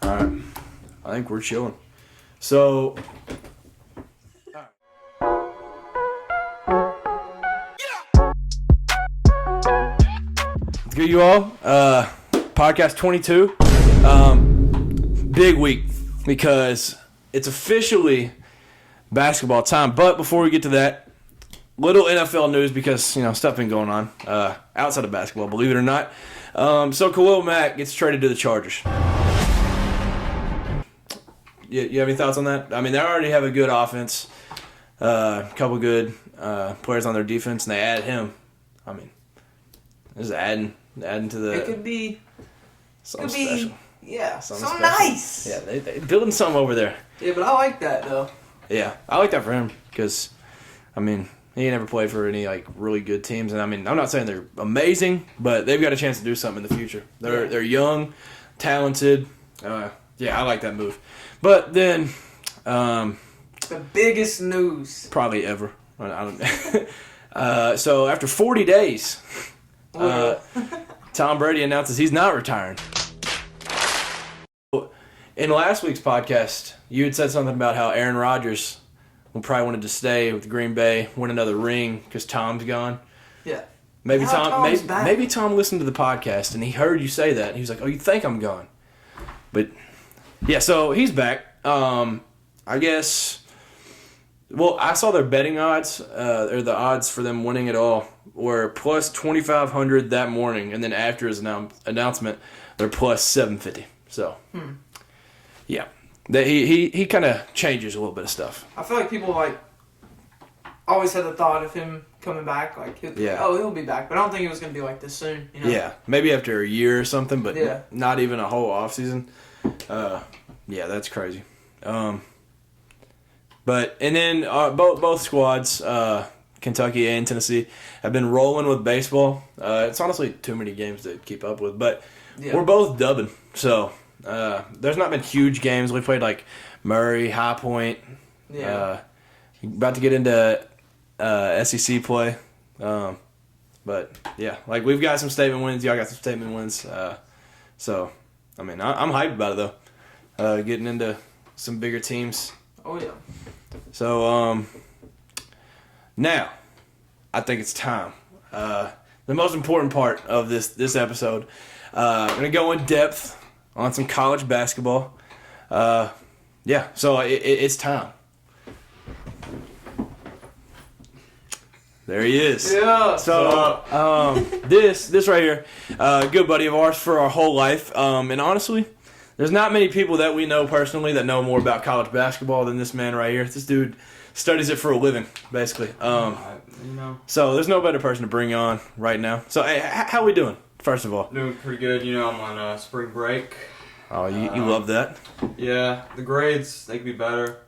All right. I think we're chilling. So, let's get you all. Podcast 22. Big week because it's officially basketball time. But before we get to that, little NFL news because, stuff been going on outside of basketball, believe it or not. So Khalil Mack gets traded to the Chargers. You have any thoughts on that? I mean, they already have a good offense, a couple good players on their defense, and they add him. I mean, just adding to the. It could be something special. Yeah, something special. nice. Yeah, they building something over there. Yeah, but I like that though. Yeah, I like that for him because, I mean, he never played for any really good teams, and I mean, I'm not saying they're amazing, but they've got a chance to do something in the future. They're young, talented. Yeah, I like that move. But then, the biggest news probably ever. I don't. So after 40 days, Tom Brady announces he's not retiring. In last week's podcast, you had said something about how Aaron Rodgers probably wanted to stay with Green Bay, win another ring because Tom's gone. Yeah. Maybe Tom listened to the podcast and he heard you say that. And he was like, "Oh, you think I'm gone?" But yeah, so he's back. I guess. Well, I saw their betting odds, or the odds for them winning it all, were plus 2,500 that morning, and then after his announcement, they're plus 750. So, yeah, he kind of changes a little bit of stuff. I feel like people always had the thought of him coming back, he'll be back, but I don't think it was gonna be like this soon. Yeah, maybe after a year or something, but not even a whole off season. Yeah, that's crazy. But and then both squads, Kentucky and Tennessee, have been rolling with baseball. It's honestly too many games to keep up with, but we're both dubbing. So there's not been huge games. We played Murray, High Point. Yeah. About to get into SEC play. But yeah, we've got some statement wins. Y'all got some statement wins. So I mean, I'm hyped about it though. Getting into some bigger teams. Oh yeah. So now I think it's time. The most important part of this episode. I'm gonna go in depth on some college basketball. Yeah. So it's time. There he is. Yeah. So this right here, good buddy of ours for our whole life. And honestly, there's not many people that we know personally that know more about college basketball than this man right here. This dude studies it for a living, basically. So there's no better person to bring on right now. So hey, how we doing? First of all, doing pretty good. I'm on spring break. Oh, you love that? Yeah, the grades they could be better.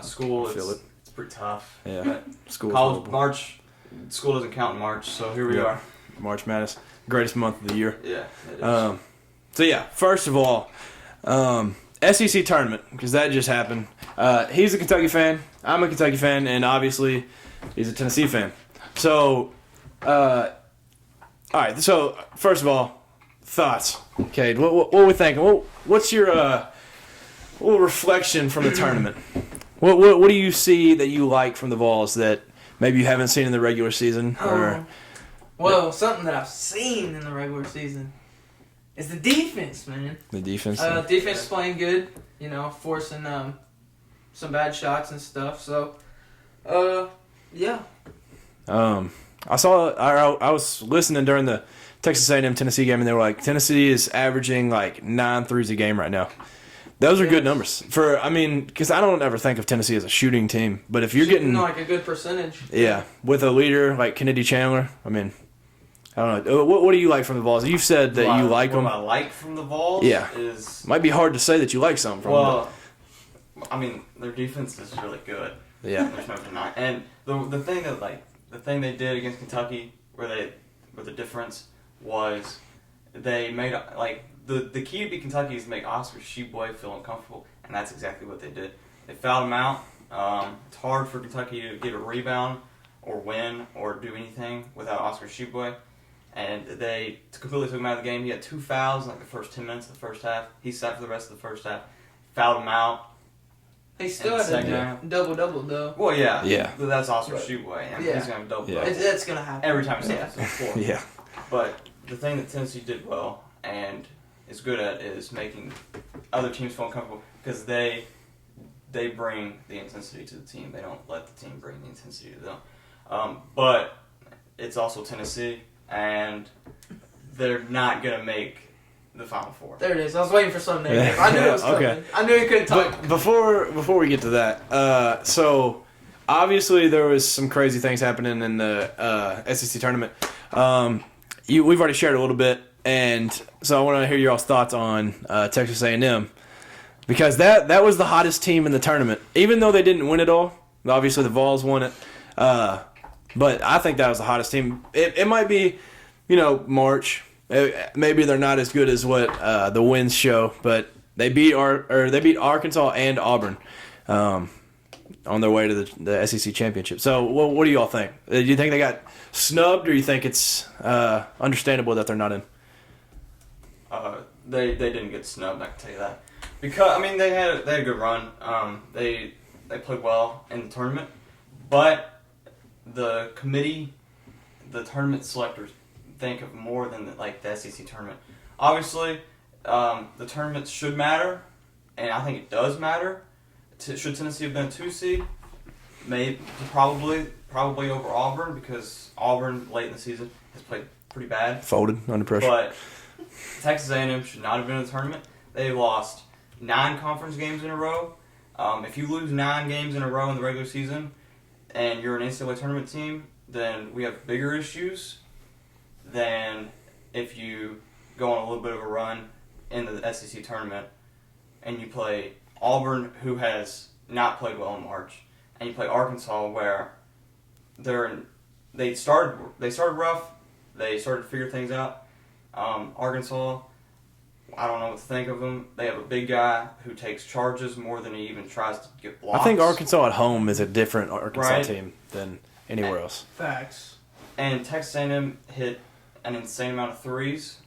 School, it's pretty tough. Yeah, school. College March, school doesn't count in March, so here we are. March Madness, greatest month of the year. Yeah, it is. So yeah, first of all, SEC tournament because that just happened. He's a Kentucky fan. I'm a Kentucky fan, and obviously, he's a Tennessee fan. So, all right. So first of all, thoughts, Cade. What are we thinking? What's your little reflection from the tournament? What do you see that you like from the Vols that maybe you haven't seen in the regular season? Something that I've seen in the regular season is the defense, man. The defense? Defense is playing good, forcing some bad shots and stuff. So, yeah. I was listening during the Texas A&M Tennessee game, and they were like, Tennessee is averaging 9 threes a game right now. Those are good numbers because I don't ever think of Tennessee as a shooting team. But if you're getting a good percentage, with a leader like Kennedy Chandler, I don't know. What do you like from the Vols? You've said that you like them. What I like from the Vols is might be hard to say that you like something from them. Their defense is really good. Yeah, there's no denying. And the thing they did against Kentucky, where the difference was, they made the key to beat Kentucky is to make Oscar Tshiebwe feel uncomfortable, and that's exactly what they did. They fouled him out. It's hard for Kentucky to get a rebound or win or do anything without Oscar Tshiebwe. and they completely took him out of the game. He had 2 fouls in like the first 10 minutes of the first half. He sat for the rest of the first half. Fouled him out. He still had a double-double, though. Well, yeah. Yeah. But that's Oscar Shoeboy. I mean, he's going to double-double. It's going to happen. Every time he steps on the floor. Yeah. But the thing that Tennessee did well and is good at is making other teams feel uncomfortable because they bring the intensity to the team. They don't let the team bring the intensity to them. But it's also Tennessee, and they're not going to make the Final Four. There it is. I was waiting for something negative. I knew it was coming. Okay. I knew he couldn't talk. But before we get to that, so obviously there was some crazy things happening in the SEC tournament. We've already shared a little bit, and so I want to hear your all's thoughts on Texas A&M because that was the hottest team in the tournament, even though they didn't win it all. Obviously, the Vols won it, but I think that was the hottest team. It might be, March. Maybe they're not as good as what the wins show, but they beat Arkansas and Auburn on their way to the SEC championship. So, what do you all think? Do you think they got snubbed, or do you think it's understandable that they're not in? They didn't get snubbed. I can tell you that because they had a good run. They played well in the tournament, but the committee, the tournament selectors, think of more than the SEC tournament. Obviously, the tournaments should matter, and I think it does matter. Should Tennessee have been a 2 seed? Maybe probably over Auburn because Auburn late in the season has played pretty bad. Folded under pressure. But Texas A&M should not have been in the tournament. They lost 9 conference games in a row. If you lose 9 games in a row in the regular season, and you're an NCAA tournament team, then we have bigger issues than if you go on a little bit of a run in the SEC tournament and you play Auburn, who has not played well in March, and you play Arkansas, where they started rough, they started to figure things out. Arkansas, I don't know what to think of them. They have a big guy who takes charges more than he even tries to get blocks. I think Arkansas at home is a different Arkansas team than anywhere else. Facts. And Texas A&M hit an insane amount of threes.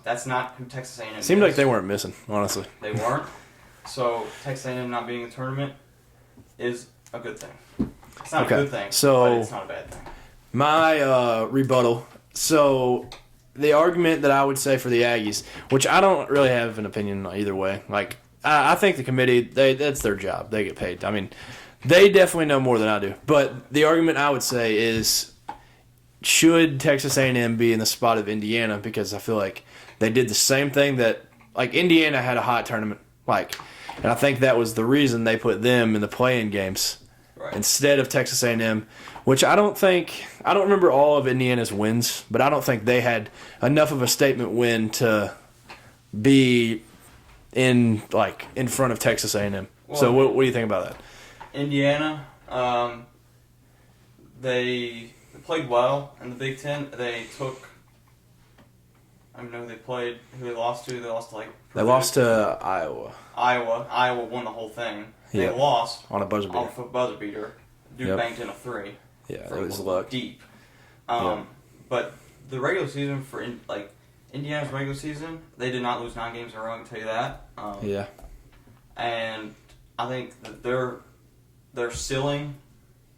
That's not who Texas A&M is. Seemed like they weren't missing, honestly. They weren't. So Texas A&M not being in the tournament is a good thing. It's not a good thing, but it's not a bad thing. My rebuttal. So the argument that I would say for the Aggies, which I don't really have an opinion on either way. I think the committee, that's their job. They get paid. They definitely know more than I do. But the argument I would say is, should Texas A&M be in the spot of Indiana? Because I feel like they did the same thing that, Indiana had a hot tournament. And I think that was the reason they put them in the play-in games instead of Texas A&M, which I don't remember all of Indiana's wins, but I don't think they had enough of a statement win to be in front of Texas A&M. Well, so what do you think about that? Indiana, they played well in the Big Ten. They took, I don't know who they played, who they lost to. They lost to Purdue. They lost to Iowa. Iowa won the whole thing. They lost on a buzzer beater. On a buzzer beater. Dude banked in a 3. Yeah, it was luck. Deep. But the regular season for Indiana's regular season, they did not lose 9 games in a row. I can tell you that. And I think that their ceiling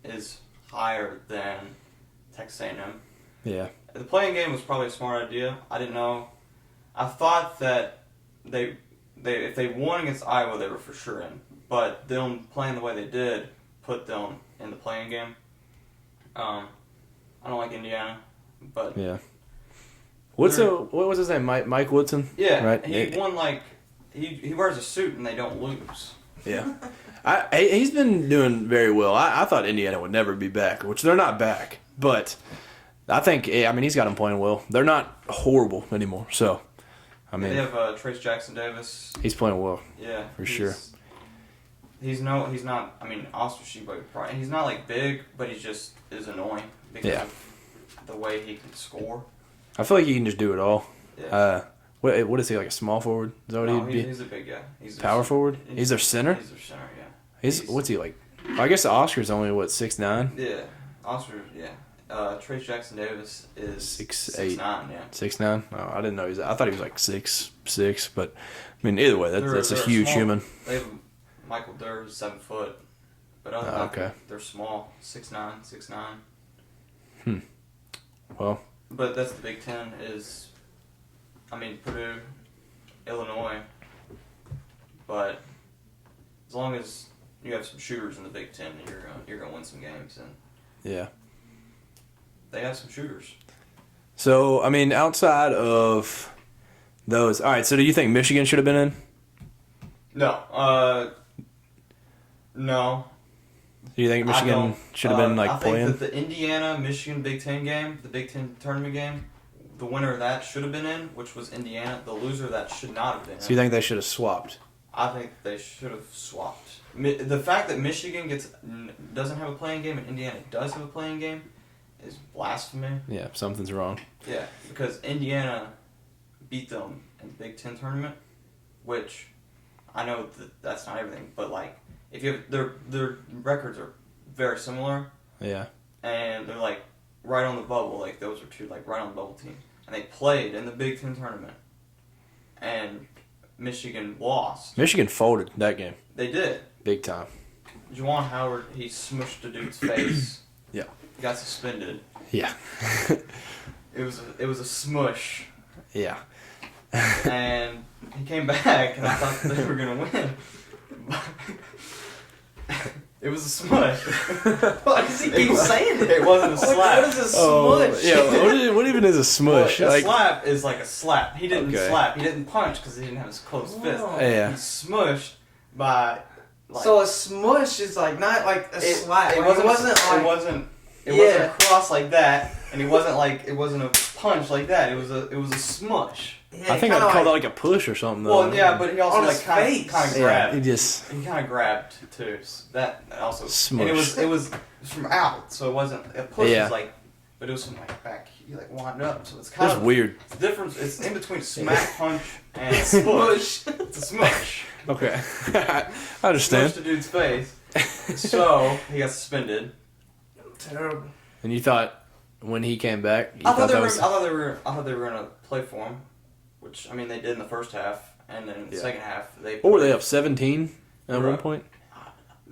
is higher than Texas A&M. Yeah. The playing game was probably a smart idea. I didn't know. I thought that they if they won against Iowa, they were for sure in. But them playing the way they did put them in the playing game. I don't like Indiana, but yeah. What was his name? Mike Woodson. Yeah, right. He won he wears a suit and they don't lose. Yeah. He's been doing very well. I thought Indiana would never be back, which they're not back. But I think, he's got them playing well. They're not horrible anymore. So, they have Trace Jackson Davis. He's playing well. Yeah, for sure. He's not. Oscar Sheboy, he's not big, but he just is annoying because of the way he can score. I feel like he can just do it all. Yeah. What is he, a small forward? Is that what he'd be? He's a big guy. He's power forward? He's their center? He's their center, yeah. What's he like? I guess the Oscar's only, 6'9"? Yeah. Oscar, yeah. Trace Jackson Davis is 6'8". 6'9", yeah. 6'9"? Oh, I didn't know I thought he was like 6'6", but I mean either way, that's a huge small, human. They have Michael Durr, who's 7 foot, but other than that, they're small, 6'9", 6'9". Well, but that's the Big Ten Purdue, Illinois, but as long as you have some shooters in the Big Ten, you're gonna win some games, and yeah, they have some shooters. So I mean, outside of those, all right. So do you think Michigan should have been in? No. No. Do you think Michigan should have been I playing? think that the Indiana-Michigan Big Ten game, the Big Ten tournament game, the winner of that should have been in, which was Indiana. The loser of that should not have been in. So you think they should have swapped? I think they should have swapped. The fact that Michigan doesn't have a playing game and Indiana does have a playing game is blasphemy. Yeah, something's wrong. Yeah, because Indiana beat them in the Big Ten tournament, which I know that's not everything, but if you have their records are very similar. Yeah. And they're right on the bubble. Those are two right on the bubble teams, and they played in the Big Ten tournament, and Michigan lost. Michigan folded that game. They did. Big time. Juwan Howard, he smushed a dude's face. Yeah. He got suspended. Yeah. It was a smush. Yeah. And he came back, and I thought they were gonna win. It was a smush. Why does he keep saying it? It wasn't a slap. What is a smush? Yeah. What even is a smush? Well, a slap is like a slap. He didn't slap. He didn't punch because he didn't have his closed fist. Yeah. He smushed by. So a smush is not like a slap. It wasn't cross like that, and it wasn't a punch like that. It was a smush. Yeah, I think I'd call that a push or something. Though. Well, yeah, but he also kind of grabbed. Yeah, he kind of grabbed too. So that also smush. And it was from out, so it wasn't a push. Yeah. But it was from back. He wound up, so it's kind of weird. It's different. It's in between smack, punch, and smush. It's a smush. Okay, I understand. Smushed a dude's face, so he got suspended. Terrible. And you thought when he came back, I thought they were gonna play for him, which they did in the first half, and then in the second half they. What were they up 17 at one point?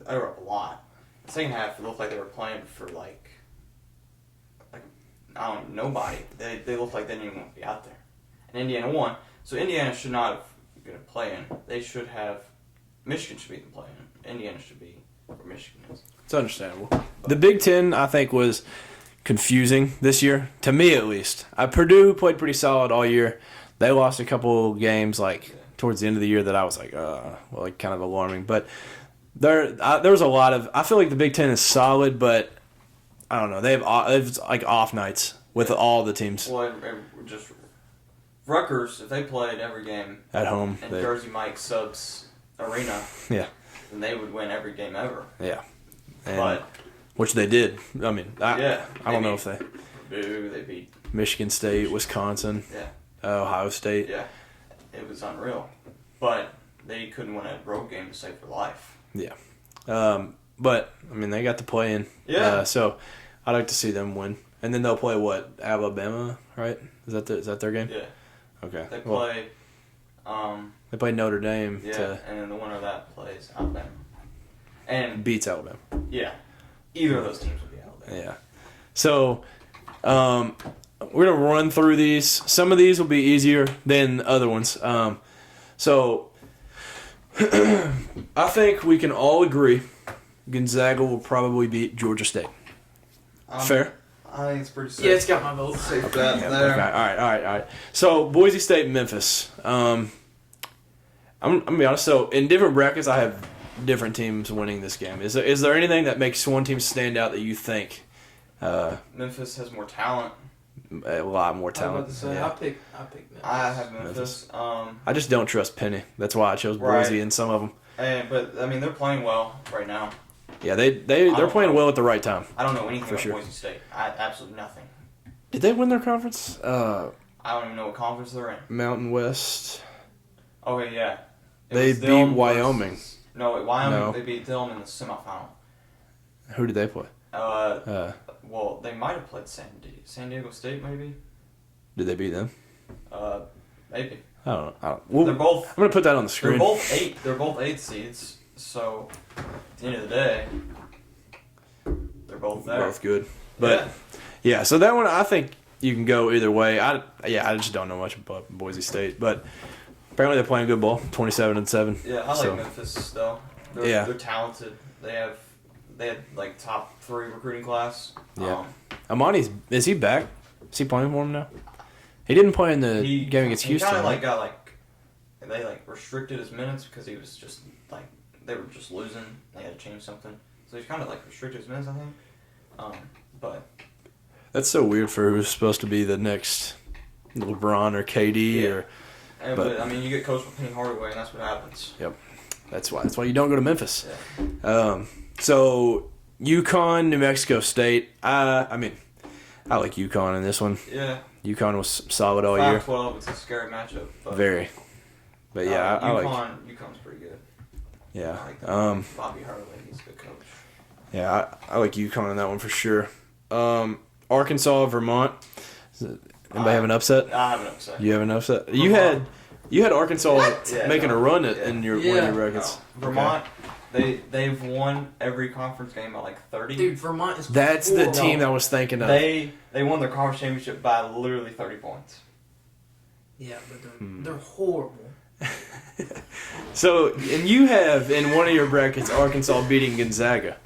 They were up a lot. The second half, it looked like they were playing for nobody. They looked like they didn't even want to be out there, and Indiana won. So Indiana should not have been playing. They should have. Michigan should be playing. Indiana should be where Michigan is. It's understandable. The Big Ten, I think, was confusing this year, to me at least. Purdue played pretty solid all year. They lost a couple games towards the end of the year that I was kind of alarming. But there was a lot of. I feel like the Big Ten is solid, but I don't know. They have off nights with all the teams. Well, just Rutgers, if they played every game at home in Jersey Mike Subs Arena, yeah, then they would win every game ever. Yeah. But which they did. I don't know if they. Purdue, they beat Michigan State, Wisconsin, Ohio State. Yeah, it was unreal. But they couldn't win a road game to save their life. Yeah, but they got to play in. Yeah. So I'd like to see them win, and then they'll play Alabama, right? Is that their game? Yeah. Okay. They play. They play Notre Dame. Yeah, and then the winner of that plays Alabama. And beats Alabama. Yeah. Either of those teams would be Alabama. Yeah. So, we're going to run through these. Some of these will be easier than other ones. So, I think we can all agree Gonzaga will probably beat Georgia State. Fair? I think it's pretty safe. Yeah, it's got my vote. Safe bet there. Okay. All right. So, Boise State, Memphis. I'm going to be honest. So, in different brackets, I have different teams winning this game. Is there anything that makes one team stand out that you think? Memphis has more talent. A lot more talent. I pick Memphis. I have Memphis. I just don't trust Penny. That's why I chose Boise in some of them. But they're playing well right now. Yeah, they're playing well at the right time. I don't know anything about Boise State. Absolutely nothing. Did they win their conference? I don't even know what conference they're in. Mountain West. Okay, yeah. They beat Wyoming. Wyoming. No. They beat Dillon in the semifinal. Who did they play? Well, they might have played San Diego State, maybe. Did they beat them? Maybe. I don't know. Well, They're both. I'm gonna put that on the screen. They're both 8 seeds. So at the end of the day, they're both there. Both good, but yeah. So that one, I think you can go either way. I just don't know much about Boise State, but apparently they're playing good ball, 27-7. Yeah, I like Memphis though. They're talented. They had like top 3 recruiting class. Yeah. Is he back? Is he playing for him now? He didn't play in the game against Houston. He kind of they restricted his minutes because he was just they were just losing. They had to change something, so he's kind of restricted his minutes, I think. But that's so weird for who's supposed to be the next LeBron or KD but I mean, you get coached with Penny Hardaway, and that's what happens. Yep, that's why you don't go to Memphis. Yeah. So UConn, New Mexico State. I mean, I like UConn in this one. Yeah. UConn was solid all year. 5-12, it's a scary matchup. But, Very. But yeah, I like UConn's pretty good. Yeah. I like Bobby Hurley, he's a good coach. Yeah, I like UConn in that one for sure. Arkansas, Vermont. Anybody have an upset? I have an upset. You have an upset? Vermont. You had Arkansas making a run in your one of your brackets. No. Vermont, they've won every conference game by 30. Dude, Vermont is That's the team I was thinking of. They won their conference championship by literally 30 points. Yeah, but they're horrible. So, and you have in one of your brackets Arkansas beating Gonzaga.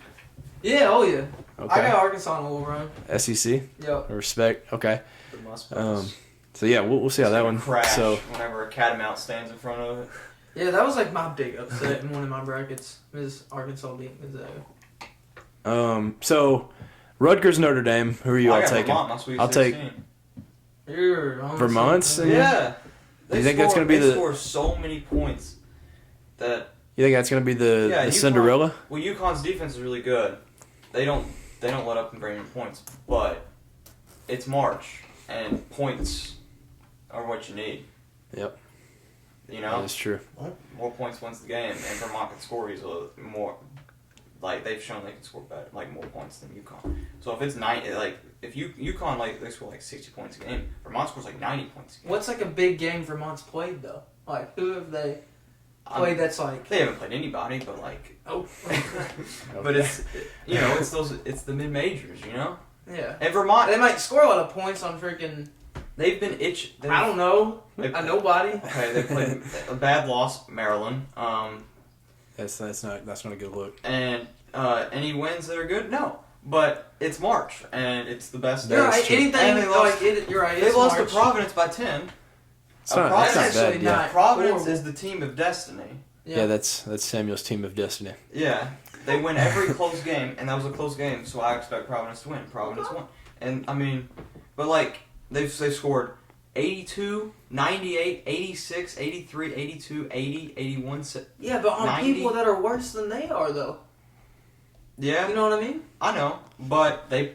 Yeah, oh yeah. Okay. I got Arkansas in a little run. SEC? Yep. Respect. Okay. The Mustangs. So yeah, we'll see how that one crash so whenever a Catamount stands in front of it. Yeah, that was my big upset in one of my brackets. Is Arkansas beating Gonzaga. So Rutgers, Notre Dame. Who are you all taking? Vermont, I'll take Vermont's. Yeah. You think that's going to be They score so many points that. You think that's going to be the Cinderella? Well, UConn's defense is really good. They don't let up and bring in points, but it's March and points are what you need. Yep. You know? That is true. More points wins the game, and Vermont can score easily more. They've shown they can score better, more points than UConn. So if it's UConn they score 60 points a game, Vermont scores 90 points a game. What's a big game Vermont's played though? Who have they played that's They haven't played anybody, but oh. But it's it's the mid majors, Yeah. And Vermont, they might score a lot of points on freaking. They've been I don't know. Nobody. Okay, they played a bad loss, Maryland. That's not a good look. And any wins that are good? No. But it's March, and it's the best. You're right. Anything you're right. They lost to Providence by 10. That's not bad. Providence is the team of destiny. Yeah, that's Samuel's team of destiny. Yeah, they win every close game, and that was a close game, so I expect Providence to win. Providence won, and I mean, but they've scored 82, 98, 86, 83, 82, 80, 81. Yeah, but on 90. people that are worse than they are, though. Yeah, you know what I mean. I know, but they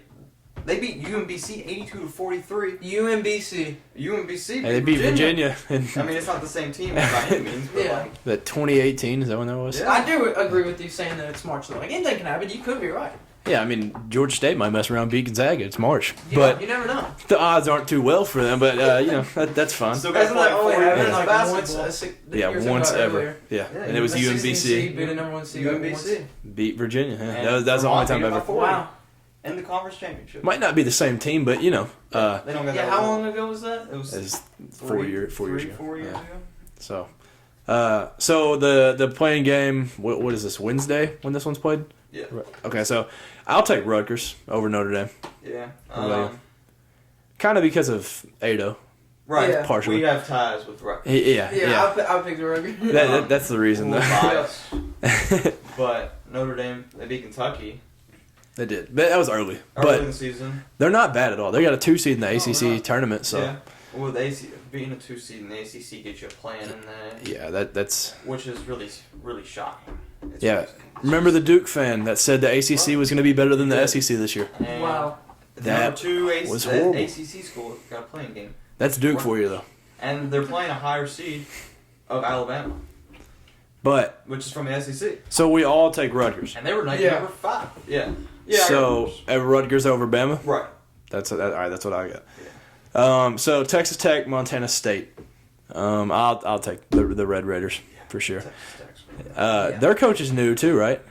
beat UMBC 82-43. UMBC. They beat Virginia. I mean, it's not the same team by any means, but That 2018, is that when that was? Yeah. I do agree with you saying that it's March though. Anything can happen. You could be right. Yeah, I mean, Georgia State might mess around and beat Gonzaga. It's March. But you never know. The odds aren't too well for them, but, that's fine. Still got only happened once ever. Yeah, and it was UMBC. Beat the number 1 seed. UMBC. Beat Virginia. Yeah. That was the only time ever. Wow. In the conference championship. Might not be the same team, but, they don't get that. How long ago was that? It was 4 years ago. 4 years ago. So, so the playing game, what is this, Wednesday when this one's played? Yeah. Okay, so I'll take Rutgers over Notre Dame. Yeah. Kind of because of Ado. Right. Yeah. Partially. We have ties with Rutgers. Yeah. I'll pick the Rutgers. That's the reason, though. But Notre Dame, they beat Kentucky. They did. But that was early. Early in the season. They're not bad at all. They got a 2 seed in the ACC tournament, so. Yeah. Well, being a 2 seed in the ACC gets you a plan in there. Yeah, that's. Which is really, really shocking. Yeah. Remember the Duke fan that said the ACC was going to be better than the SEC this year? And wow. That was horrible. ACC school got a playing game. That's Duke for you, though. And they're playing a higher seed of Alabama. But. Which is from the SEC. So we all take Rutgers. And they were number 5. Yeah. Yeah. So Rutgers over Bama. Right. All right. That's what I got. Yeah. So Texas Tech, Montana State. I'll take the Red Raiders for sure. Their coach is new too, right?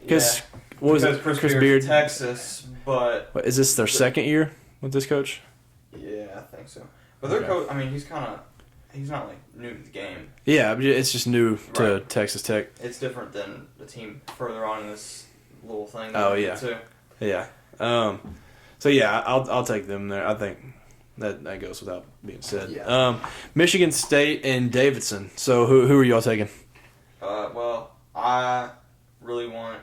Because what was it? Chris Beard, Texas, but is this their second year with this coach? Yeah, I think so. But their coach, I mean, he's not like new to the game. Yeah, it's just new to Texas Tech. It's different than the team further on in this little thing. Oh yeah, too. Yeah. So yeah, I'll take them there. I think that goes without being said. Yeah. Michigan State and Davidson. So who are y'all taking? Well, I really want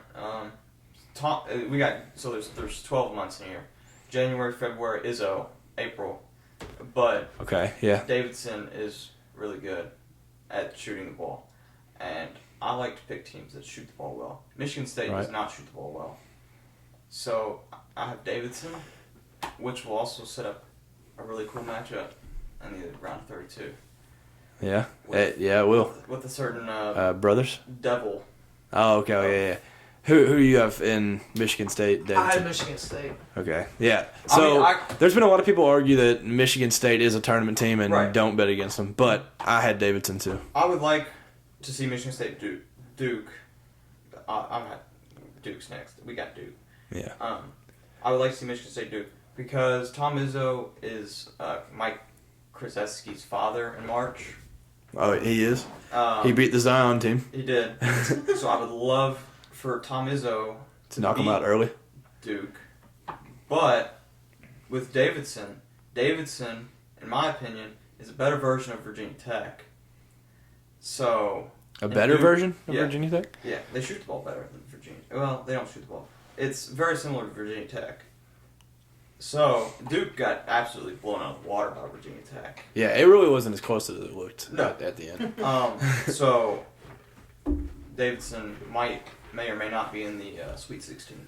Tom. We got there's 12 months in here. January, February, Izzo, April, but Davidson is really good at shooting the ball, and I like to pick teams that shoot the ball well. Michigan State does not shoot the ball well, so I have Davidson, which will also set up a really cool matchup in the round of 32. Yeah, it will. With a certain brothers. Devil. Oh, okay, yeah. Who you have in Michigan State, Davidson? I have Michigan State. Okay, yeah. So there's been a lot of people argue that Michigan State is a tournament team and don't bet against them, but I had Davidson too. I would like to see Michigan State Duke. I'm at Duke's next. We got Duke. Yeah. I would like to see Michigan State Duke because Tom Izzo is Mike Krzyzewski's father in March. Oh, he is? He beat the Zion team. He did. So I would love for Tom Izzo to knock him out early. Duke. But with Davidson, in my opinion, is a better version of Virginia Tech. So a better version of Virginia Tech? Yeah, they shoot the ball better than Virginia. Well, they don't shoot the ball. It's very similar to Virginia Tech. So Duke got absolutely blown out of the water by Virginia Tech. Yeah, it really wasn't as close as it looked at the end. So Davidson may or may not be in the Sweet 16.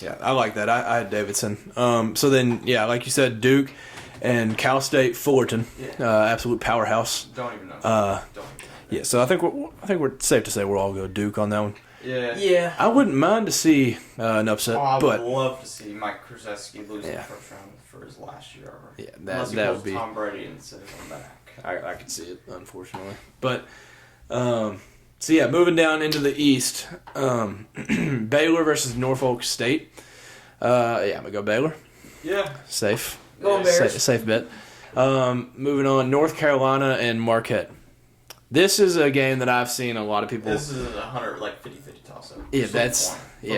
Yeah, I like that. I had Davidson. So then, like you said, Duke and Cal State Fullerton, absolute powerhouse. Don't even know. Yeah, so I think we're safe to say we'll all go Duke on that one. Yeah. I wouldn't mind to see an upset, I would love to see Mike Krzyzewski lose in the first round for his last year ever. Yeah, Unless he would be Tom Brady and sits on back. I could see it, unfortunately. But moving down into the East, Baylor versus Norfolk State. I'm gonna go Baylor. Yeah. Safe. Go Bears. Safe bet. Moving on, North Carolina and Marquette. This is a game that I've seen a lot of people. This is 50-50 toss-up. Yeah, flip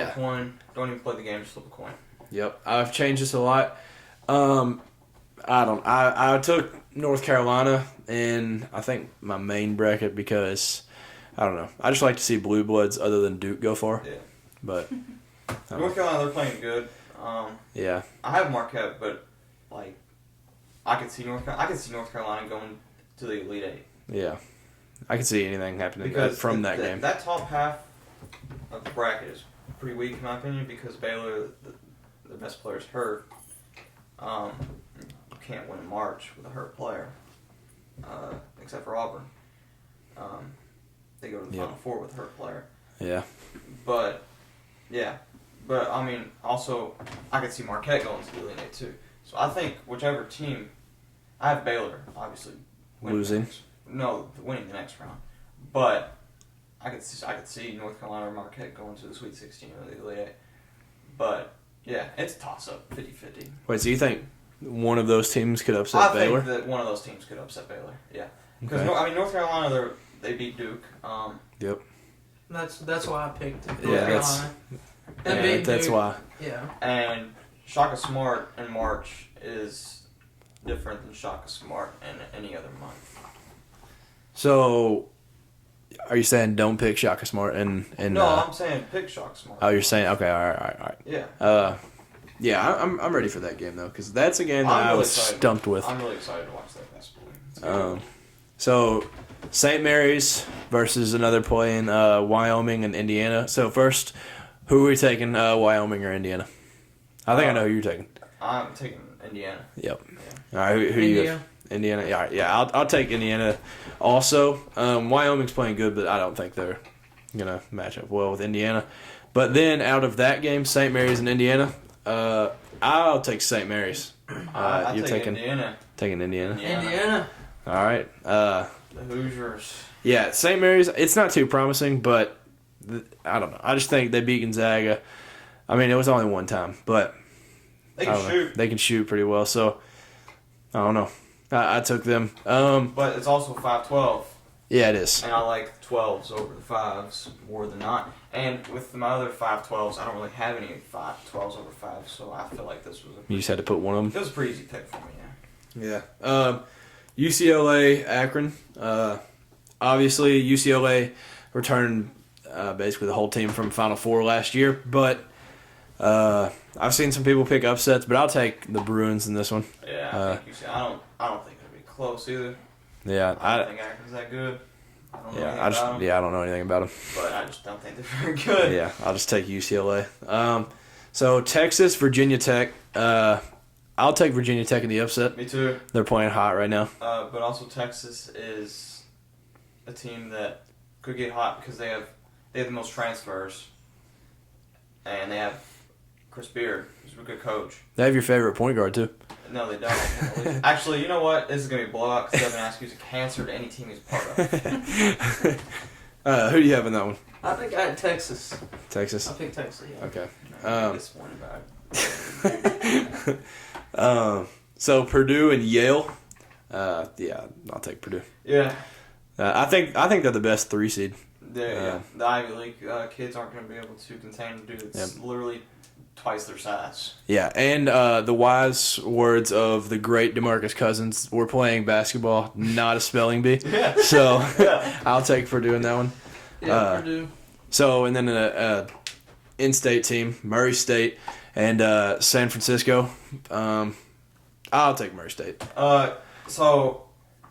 a coin. Don't even play the game. Just flip a coin. Yep, I've changed this a lot. I took North Carolina in I think my main bracket because I don't know. I just like to see blue bloods other than Duke go far. Yeah. But North Carolina, they're playing good. Yeah. I have Marquette, but I could see North Carolina going to the Elite Eight. Yeah. I can see anything happening from that game. That top half of the bracket is pretty weak in my opinion because Baylor, the best player's hurt. You can't win in March with a hurt player, except for Auburn. They go to the Final Four with a hurt player. Yeah. But I mean, also, I could see Marquette going to the Elite Eight too. So I think whichever team, I have Baylor, obviously. Losing. Winning the next round. But I could see North Carolina or Marquette going to the Sweet 16 or the Elite Eight. But, yeah, it's a toss-up, 50-50. Wait, so you think one of those teams could upset Baylor? I think that one of those teams could upset Baylor, yeah. Because, North Carolina, they beat Duke. Yep. That's why I picked North Carolina. That's why. Yeah. And Shaka Smart in March is different than Shaka Smart in any other month. So, are you saying don't pick Shaka Smart and No, I'm saying pick Shaka Smart. Oh, you're saying okay, all right. Yeah. I'm ready for that game though because that's a game that I really was stumped with. I'm really excited to watch that basketball game. So, St. Mary's versus another play in Wyoming and Indiana. So first, who are we taking? Wyoming or Indiana? I think I know who you're taking. I'm taking Indiana. Yep. Yeah. All right, who you have? Indiana. Yeah. I'll take Indiana. Also, Wyoming's playing good, but I don't think they're gonna match up well with Indiana. But then out of that game, St. Mary's and Indiana, I'll take St. Mary's. I'll you're take taking Indiana. Taking Indiana. Indiana. All right. The Hoosiers. Yeah, St. Mary's. It's not too promising, but I don't know. I just think they beat Gonzaga. I mean, it was only one time, but they can shoot. They can shoot pretty well. So I don't know. I took them. But it's also 5-12. Yeah, it is. And I like 12s over the 5s more than not. And with my other 5-12s, I don't really have any 12s over 5s, so I feel like this was you just had to put one of them? It was a pretty easy pick for me, yeah. Yeah. UCLA, Akron. Obviously, UCLA returned basically the whole team from Final Four last year, but I've seen some people pick upsets, but I'll take the Bruins in this one. Yeah, I don't think it'll be close either. Yeah, I don't think Akron's that good. I don't know anything about them. Yeah, I don't know anything about them. But I just don't think they're very good. Yeah, I'll just take UCLA. So Texas, Virginia Tech. I'll take Virginia Tech in the upset. Me too. They're playing hot right now. But also Texas is a team that could get hot because they have the most transfers, and they have Chris Beard, who's a good coach. They have your favorite point guard too. No, they don't. Actually, you know what? This is going to be a blowout because Devin Askew's a cancer to any team he's part of. Who do you have in that one? I think I had Texas. Texas? I picked Texas, yeah. Okay. I'm disappointed about it. So Purdue and Yale. Yeah, I'll take Purdue. Yeah. I think they're the best 3 seed. The Ivy League kids aren't going to be able to contain a dude that's literally twice their size. Yeah, and the wise words of the great DeMarcus Cousins, we're playing basketball, not a spelling bee. Yeah. So I'll take Purdue in that one. Yeah, Purdue. So, and then an in-state team, Murray State and San Francisco. I'll take Murray State. So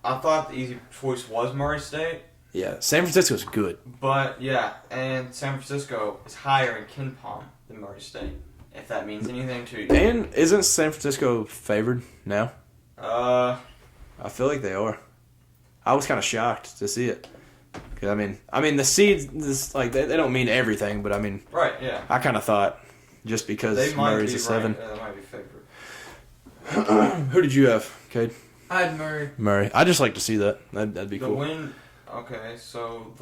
I thought the easy choice was Murray State. Yeah, San Francisco's good. But, yeah, and San Francisco is higher in KenPom than Murray State, if that means anything to you. And isn't San Francisco favored now? I feel like they are. I was kind of shocked to see it. Cause I mean the seeds, like they don't mean everything, but I mean, right, yeah. I kind of thought just because Murray's a 7. Right. Yeah, they might be favored. Who did you have, Cade? I had Murray. Murray. I'd just like to see that. That'd be cool. The win. Okay, so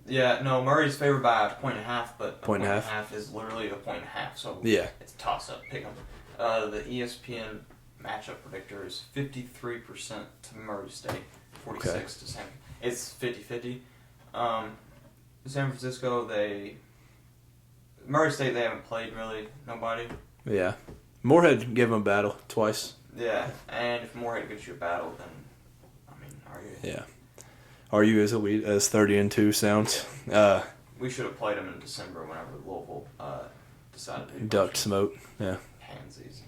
Murray's favored by a 1.5, but a point and a half is literally a 1.5. So yeah, it's a toss up. Pick 'em. The ESPN matchup predictor is 53% to Murray State, 46 to San. It's 50-50. San Francisco, Murray State, they haven't played really nobody. Yeah, Moorhead gave them a battle twice. Yeah, and if Moorhead gives you a battle, then are you? Yeah. Are you as elite as 30-2 sounds? We should have played them in December whenever Louisville decided to ducked smoke. Yeah. Pansies.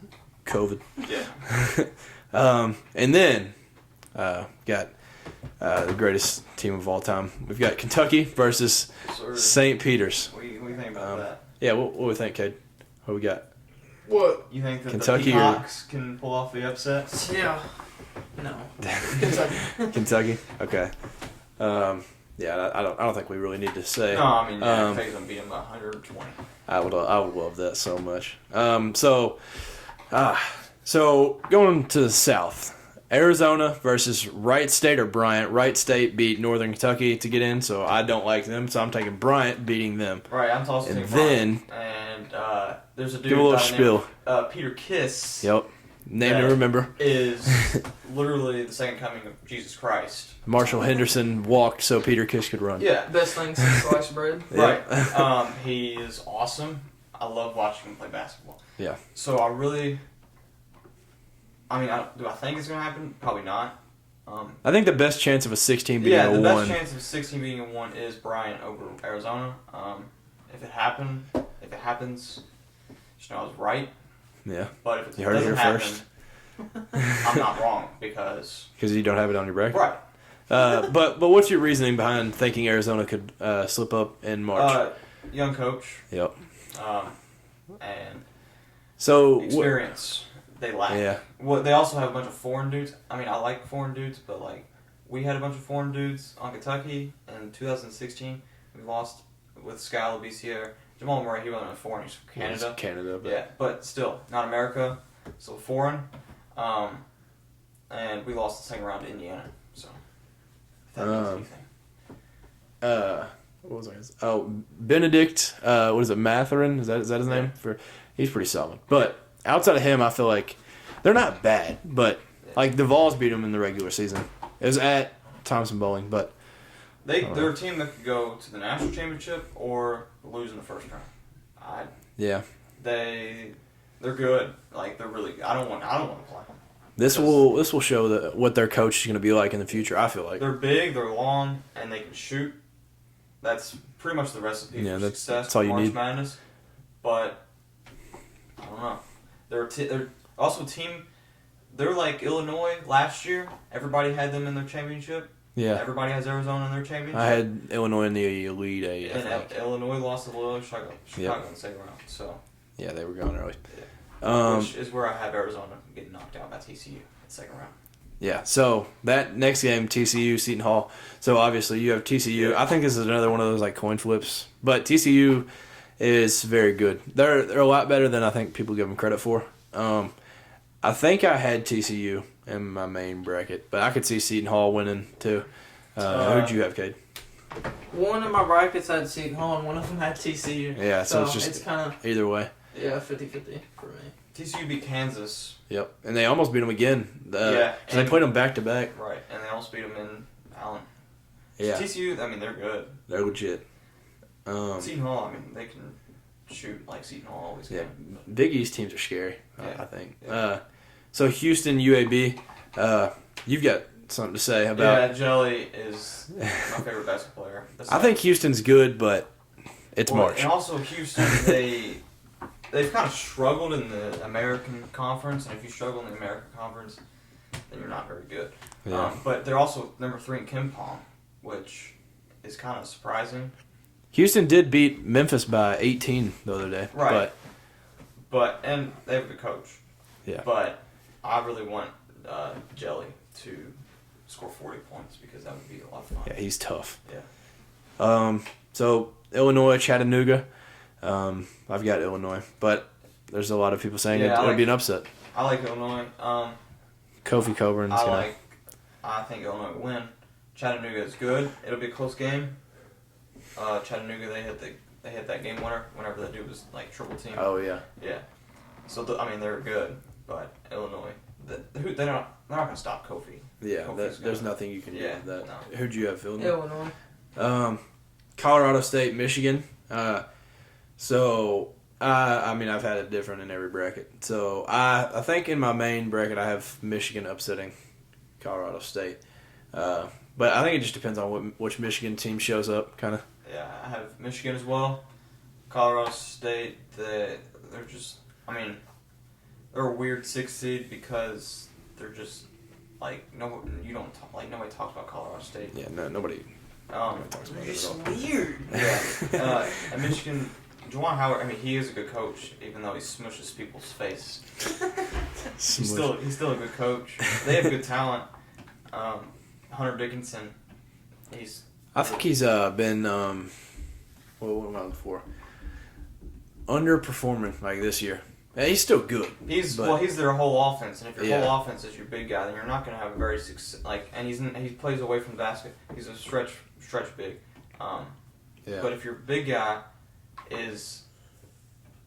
COVID. Yeah. And then got the greatest team of all time. We've got Kentucky versus St. Peter's. What do you think about that? Yeah, what do we think, Cade? What we got? What? You think that Kentucky the Peacocks can pull off the upset? Yeah. No. Kentucky. Kentucky? Okay. Yeah, I don't think we really need to say. No, I mean, Kentucky's going to beat them by 120. I would love that so much. So going to the South. Arizona versus Wright State or Bryant. Wright State beat Northern Kentucky to get in, so I don't like them. So I'm taking Bryant beating them. Right, I'm also taking Bryant. And there's a dude give a little spiel. Named, Peter Kiss. Yep. Name to remember. Is literally the second coming of Jesus Christ. Marshall Henderson walked so Peter Kiss could run. Yeah. Best thing since sliced bread. Right. He is awesome. I love watching him play basketball. Yeah. So do I think it's going to happen? Probably not. I think the best chance of a 16 beating a 1. Yeah, the best chance of 16 beating a 1 is Bryant over Arizona. If it happens, just know I was right. Yeah. But if it you heard it here first. I'm not wrong because you don't have it on your bracket. Right. But what's your reasoning behind thinking Arizona could slip up in March? Young coach. Yep. And so experience they lack. Yeah. Well, they also have a bunch of foreign dudes. I mean, I like foreign dudes, but we had a bunch of foreign dudes on Kentucky in 2016. We lost with Scala, BCA. Jamal Murray, he wasn't a foreign. He's from Canada. Canada, but yeah, but still not America, still foreign. And we lost the second round to Indiana. So if that means anything. What was I gonna say? Oh, Benedict. What is it? Matherin? Is that his name? He's pretty solid. But outside of him, I feel like they're not bad. But like the Vols beat them in the regular season. It was at Thompson Bowling, but they're a team that could go to the national championship or lose in the first round. They're good. Like they're really. I don't want to play them. This will show what their coach is going to be like in the future. I feel like they're big, they're long, and they can shoot. That's pretty much the recipe for success. That's all you March need. Madness, but I don't know. They're also a team. They're like Illinois last year. Everybody had them in their championship. Yeah. Everybody has Arizona in their championship. I had Illinois in the Elite Eight. And Illinois lost to Loyola Chicago in the second round. So. Yeah, they were going early. Yeah. Which is where I have Arizona getting knocked out by TCU in the second round. Yeah, so that next game, TCU, Seton Hall. So obviously you have TCU. I think this is another one of those like coin flips. But TCU is very good. They're a lot better than I think people give them credit for. I think I had TCU in my main bracket, but I could see Seton Hall winning too. Who'd you have, Cade? One of my brackets had Seton Hall and one of them had TCU. Yeah, so it's kind of either way. Yeah, 50-50 for me. TCU beat Kansas. Yep, and they almost beat them again. So they played them back to back. Right, and they almost beat them in Allen. Yeah. So TCU, I mean, they're good. They're legit. Seton Hall, I mean, they can shoot like Seton Hall always can. Big East teams are scary, I think. Yeah. So Houston, UAB, you've got something to say about... Yeah, Jelly is my favorite basketball player. I think Houston's good, but it's March. And also Houston, they've kind of struggled in the American Conference, and if you struggle in the American Conference, then you're not very good. Yeah. But they're also number 3 in KenPom, which is kind of surprising. Houston did beat Memphis by 18 the other day. Right. But and they have a good coach. Yeah. But I really want Jelly to score 40 points because that would be a lot of fun. Yeah, he's tough. Yeah. So Illinois, Chattanooga. I've got Illinois, but there's a lot of people saying it'll be an upset. I like Illinois. Kofi Coburn's I think Illinois will win. Chattanooga is good. It'll be a close game. Chattanooga, they hit that game winner whenever that dude was like triple team. Oh yeah. Yeah. So they're good, but Illinois, they're not gonna stop Kofi. Yeah. There's nothing you can do with that. No. Who'd you have, Illinois? Illinois. Colorado State, Michigan. So I've had it different in every bracket. So I think in my main bracket I have Michigan upsetting Colorado State. But I think it just depends on which Michigan team shows up, kind of. Yeah, I have Michigan as well. Colorado State, they're just, they're a weird 6th seed because they're just like nobody talks about Colorado State. Yeah, nobody talks about it at all. Weird. Yeah, and Michigan, Juwan Howard. He is a good coach, even though he smushes people's face. he's still a good coach. They have good talent. Hunter Dickinson, I think he's been what am I looking for? Underperforming like this year. Yeah, he's still good. He's their whole offense, and if your whole offense is your big guy, then you're not going to have a very and he plays away from the basket. He's a stretch big. But if your big guy is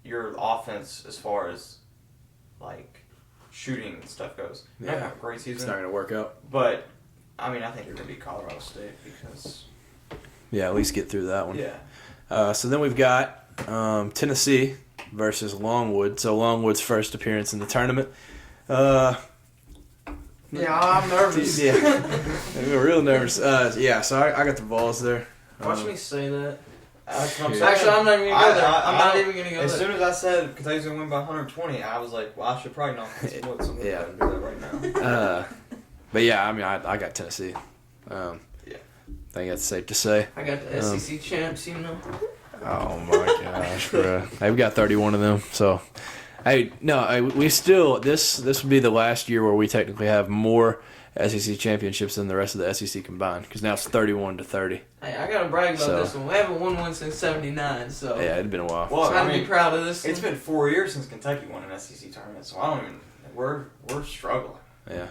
your offense as far as like shooting and stuff goes, you're not going to have a great season. It's not going to work out. But I think you're going to beat Colorado State because... Yeah, at least get through that one. Yeah. So then we've got Tennessee versus Longwood. So Longwood's first appearance in the tournament. Yeah, I'm nervous. I'm real nervous. So I got the Vols there. Watch me say that. That's what I'm saying. Actually, I'm not even going to go there. I'm not even going to go there. As soon as I said Kentucky's going to win by 120, I was like, well, I should probably not support something do that right now. But yeah, I got Tennessee. I think that's safe to say. I got the SEC champs, Oh my gosh, bro! We've got 31 of them. So, we still this would be the last year where we technically have more SEC championships than the rest of the SEC combined, because now it's 31-30. Hey, I gotta brag about this one. We haven't won one since '79, so yeah, it'd been a while. Well, I mean, be proud of this. It's been 4 years since Kentucky won an SEC tournament, so I don't even. We're struggling. Yeah.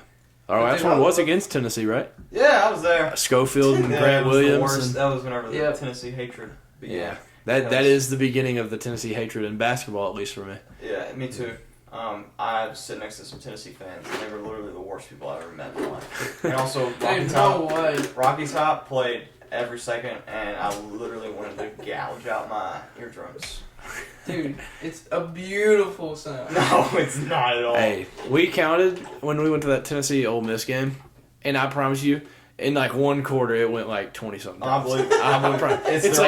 Our last one was against Tennessee, right? Yeah, I was there. Schofield and Grant Williams. That was whenever the Tennessee hatred began. Yeah. That is the beginning of the Tennessee hatred in basketball, at least for me. Yeah, me too. I was sitting next to some Tennessee fans, and they were literally the worst people I've ever met in my life. And also, Rocky Top played every second, and I literally wanted to gouge out my eardrums. Dude, it's a beautiful sound. No, it's not at all. Hey, we counted when we went to that Tennessee Ole Miss game, and I promise you, in like one quarter, it went like 20-something. I believe it. It's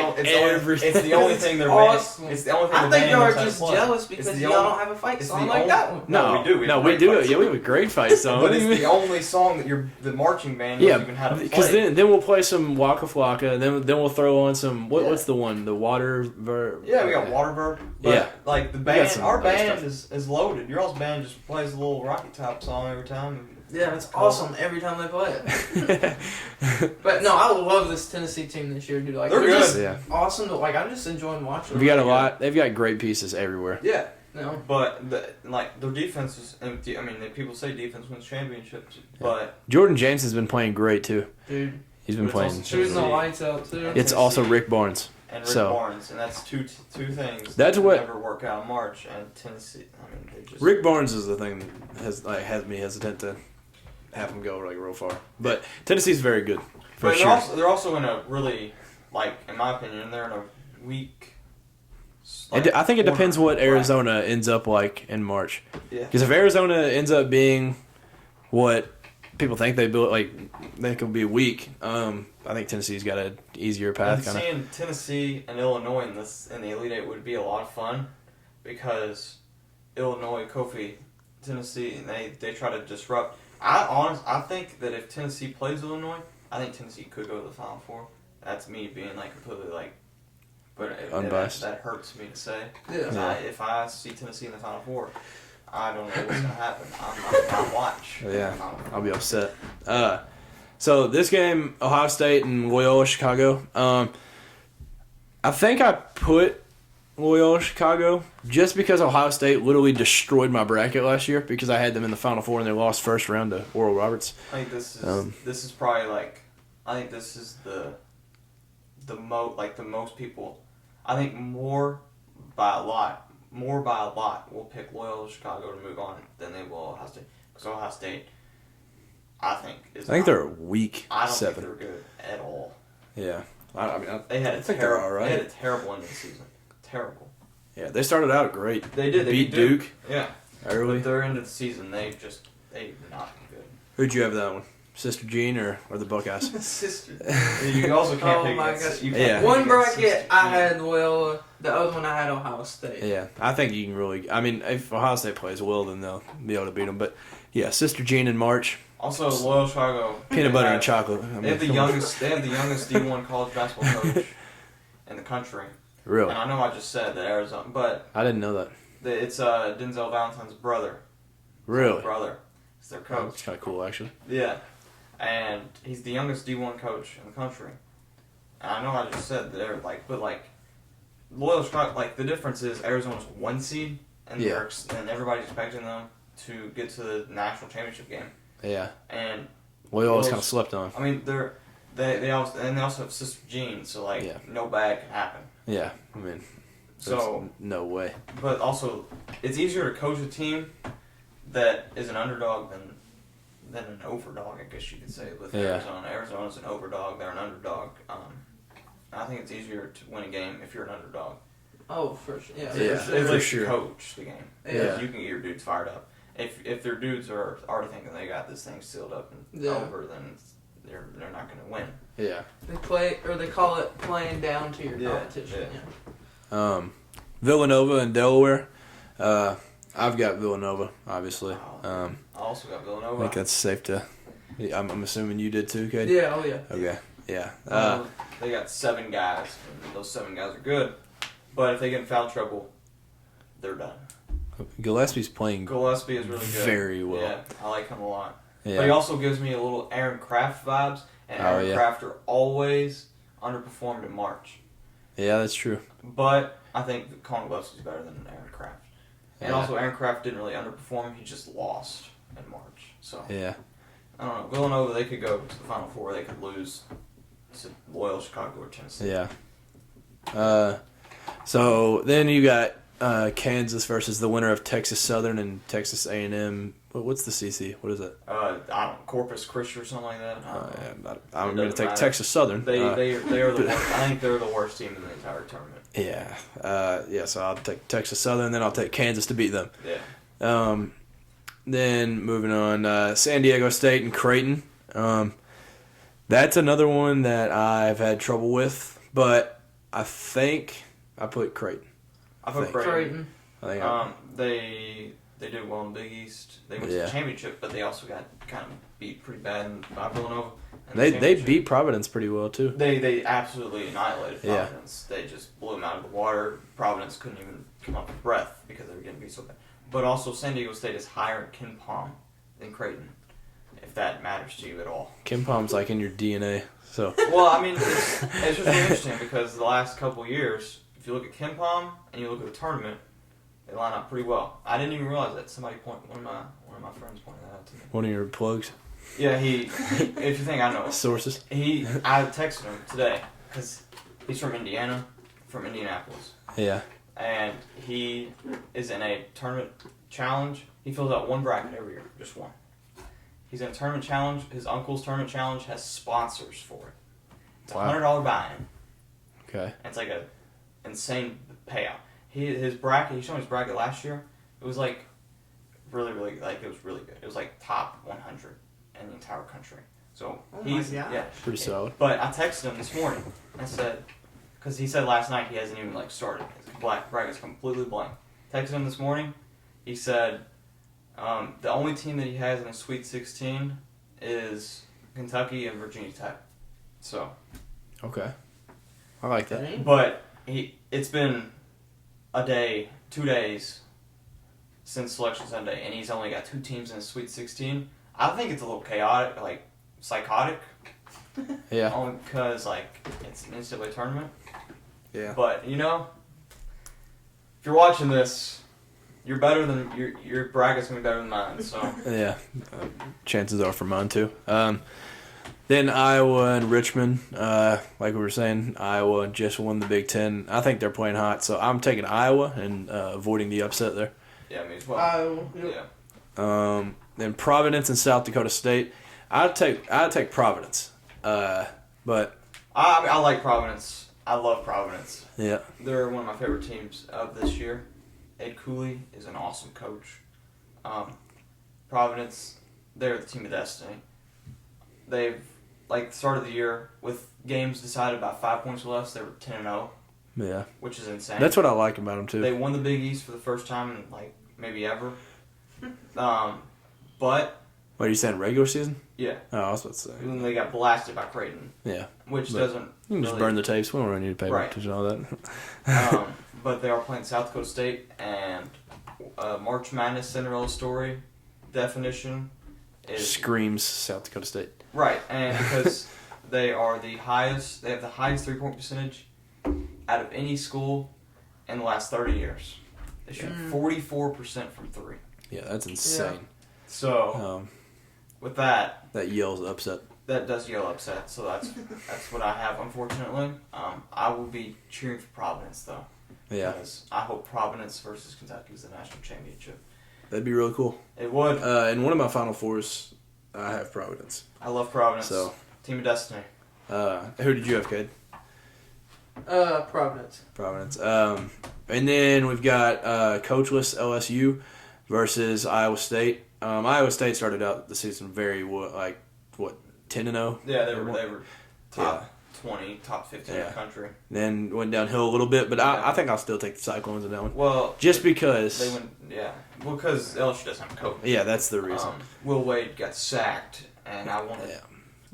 the only thing they're awesome. It's the only thing I think y'all are just jealous because y'all don't have a fight song like that one. No, we do. We do. Yeah, we have a great fight song. But it's the only song that the marching band knows even how to play. Because then we'll play some Waka Flocka, and then we'll throw on some what's the one? The Water Verb. Yeah, we got Water Verb. But like the band, our band is loaded. Your all's band just plays a little Rocky Top song every time. Yeah, it's awesome every time they play it. But no, I love this Tennessee team this year, dude. Like, they're good. Just awesome. I'm just enjoying watching them. We got a lot. They've got great pieces everywhere. Yeah. No. But their defense is. I mean, people say defense wins championships, but Jordan James has been playing great too. Dude, he's been playing. Shooting the lights out too. It's also Rick Barnes. And Rick Barnes, and that's two things that never work out in March. And Tennessee, I mean, they just. Rick Barnes is the thing that has me hesitant to have him go like real far. But Tennessee's very good. But they're also in a really, like, in my opinion, they're in a weak. I think it depends what Arizona ends up like in March. Yeah. Because if Arizona ends up being what people think they could be weak. I think Tennessee's got an easier path. And seeing Tennessee and Illinois in the Elite Eight would be a lot of fun because Illinois, Kofi, Tennessee, and they try to disrupt. I think that if Tennessee plays Illinois, I think Tennessee could go to the Final Four. That's me being like completely like, but unbiased. That hurts me to say. Yeah. If I see Tennessee in the Final Four, I don't know what's gonna happen. I'll watch. Yeah, I'll be upset. So this game, Ohio State and Loyola Chicago. I think I put Loyola Chicago just because Ohio State literally destroyed my bracket last year because I had them in the Final Four and they lost first round to Oral Roberts. I think this is probably like, I think this is the most people. I think more by a lot will pick Loyola Chicago to move on than they will Ohio State, because Ohio State, I think they're weak. I don't 7. think they're good at all. Yeah, they had a terrible. Right. They had a terrible end of the season. Terrible. Yeah, they started out great. They did. They beat Duke. Yeah. Early. But their end of the season, they not good. Who'd you have that one? Sister Jean or the Buckeyes? Sister. You also can't pick. My gosh. Yeah. One bracket I had Loyola. The other one I had Ohio State. Yeah, I think you can really. I mean, if Ohio State plays well, then they'll be able to beat them. But yeah, Sister Jean in March. Also, Loyola Chicago. Peanut butter and chocolate. They have the youngest. They have the youngest D1 college basketball coach in the country. Really? And I know I just said that Arizona, but I didn't know that. It's Denzel Valentine's brother. Really? Brother. It's their coach. That's kind of cool, actually. Yeah, and he's the youngest D1 coach in the country. And I know I just said that they're but Loyola Chicago, the difference is Arizona's 1 seed, and and everybody's expecting them to get to the national championship game. Yeah. And Loyola's kind of slept on. I mean, they also have Sister Jean, so no bad can happen. Yeah, I mean, no way. But also, it's easier to coach a team that is an underdog than an overdog, I guess you could say, with Arizona. Arizona's an overdog, they're an underdog. I think it's easier to win a game if you're an underdog. Oh, for sure. Yeah, it's sure. Coach the game. Yeah. You can get your dudes fired up. If their dudes are already thinking they got this thing sealed up and over, then they're not going to win. Yeah. They call it playing down to your competition. Yeah. Villanova and Delaware. I've got Villanova, obviously. I also got Villanova. I think that's safe to. I'm assuming you did too, Cade? Yeah. Oh yeah. Okay. Yeah. They got 7 guys, and those 7 guys are good. But if they get in foul trouble, they're done. Gillespie's playing. Gillespie is really good. Very well. Yeah, I like him a lot. Yeah. But he also gives me a little Aaron Kraft vibes, and Aaron Kraft are always underperformed in March. Yeah, that's true. But I think Colin Gillespie's better than Aaron Kraft. And also, Aaron Kraft didn't really underperform. He just lost in March. So yeah. I don't know. Villanova, they could go to the Final Four. They could lose to Loyola, Chicago, or Tennessee. Yeah. So then you got Kansas versus the winner of Texas Southern and Texas A&M. What's the CC? What is it? I don't know, Corpus Christi or something like that. I'm going to take Texas Southern. They are the worst. I think they're the worst team in the entire tournament. Yeah. So I'll take Texas Southern, then I'll take Kansas to beat them. Yeah. Then moving on, San Diego State and Creighton. That's another one that I've had trouble with, but I think I put Creighton. I put Creighton. I think they did well in the Big East. They went to the championship, but they also got kind of beat pretty bad by Villanova. They beat Providence pretty well too. They absolutely annihilated Providence. Yeah. They just blew them out of the water. Providence couldn't even come up with breath because they were getting beat so bad. But also, San Diego State is higher in Ken Pom than Creighton, if that matters to you at all. Ken Pom's like in your DNA. So. Well, I mean, it's just really interesting because the last couple of years, if you look at Ken Pom and you look at the tournament, they line up pretty well. I didn't even realize that. One of my friends pointed that out to me. One of your plugs. Yeah, he if you think I know sources. I texted him today because he's from Indiana, from Indianapolis. Yeah. And he is in a tournament challenge. He fills out one bracket every year, just one. He's in a tournament challenge. His uncle's tournament challenge has sponsors for it. It's $100 buy-in. Okay. And it's like a insane payout. His bracket. He showed me his bracket last year. It was like really, really it was really good. It was like top 100 in the entire country. So he's pretty solid. But I texted him this morning. I said, because he said last night he hasn't even started. His bracket's completely blank. Texted him this morning. He said the only team that he has in the Sweet 16 is Kentucky and Virginia Tech. So. Okay. I like that. But it's been a day, 2 days since Selection Sunday, and he's only got 2 teams in the Sweet 16. I think it's a little chaotic, like psychotic. Yeah. Only because it's an NCAA tournament. Yeah. But if you're watching this, you're better than your bracket's gonna be better than mine. So. Yeah. Chances are for mine too. Then Iowa and Richmond, like we were saying, Iowa just won the Big Ten. I think they're playing hot, so I'm taking Iowa and avoiding the upset there. Yeah, me as well. Iowa. Yeah. Then Providence and South Dakota State. I'd take Providence, but I like Providence. I love Providence. Yeah. They're one of my favorite teams of this year. Ed Cooley is an awesome coach. Providence, they're the team of destiny. They've started the year with games decided by 5 points or less. They were 10-0. Yeah. Which is insane. That's what I like about them too. They won the Big East for the first time in maybe ever. But. What are you saying? Regular season? Yeah. Oh, I was about to say. And then they got blasted by Creighton. Yeah. Which doesn't. You can just burn the tapes. We don't really need to pay attention to all that. But they are playing South Dakota State, and March Madness Cinderella story definition is screams South Dakota State. Right, and because they have the highest 3-point percentage out of any school in the last 30 years. They shoot 44% from 3. Yeah, that's insane. Yeah. So, with that yells upset. That does yell upset. So that's what I have. Unfortunately, I will be cheering for Providence though. Yeah. Because I hope Providence versus Kentucky is the national championship. That'd be really cool. It would. In one of my Final Fours, I have Providence. I love Providence. So, team of destiny. Who did you have, Cade? Providence. Providence. And then we've got coachless LSU versus Iowa State. Iowa State started out the season very 10-0. Yeah, they were top 20, top 15 in the country. Then went downhill a little bit, but I think I'll still take the Cyclones in that one. Well, just because they went, well, because LSU doesn't have a coach. Yeah, that's the reason. Will Wade got sacked, and I want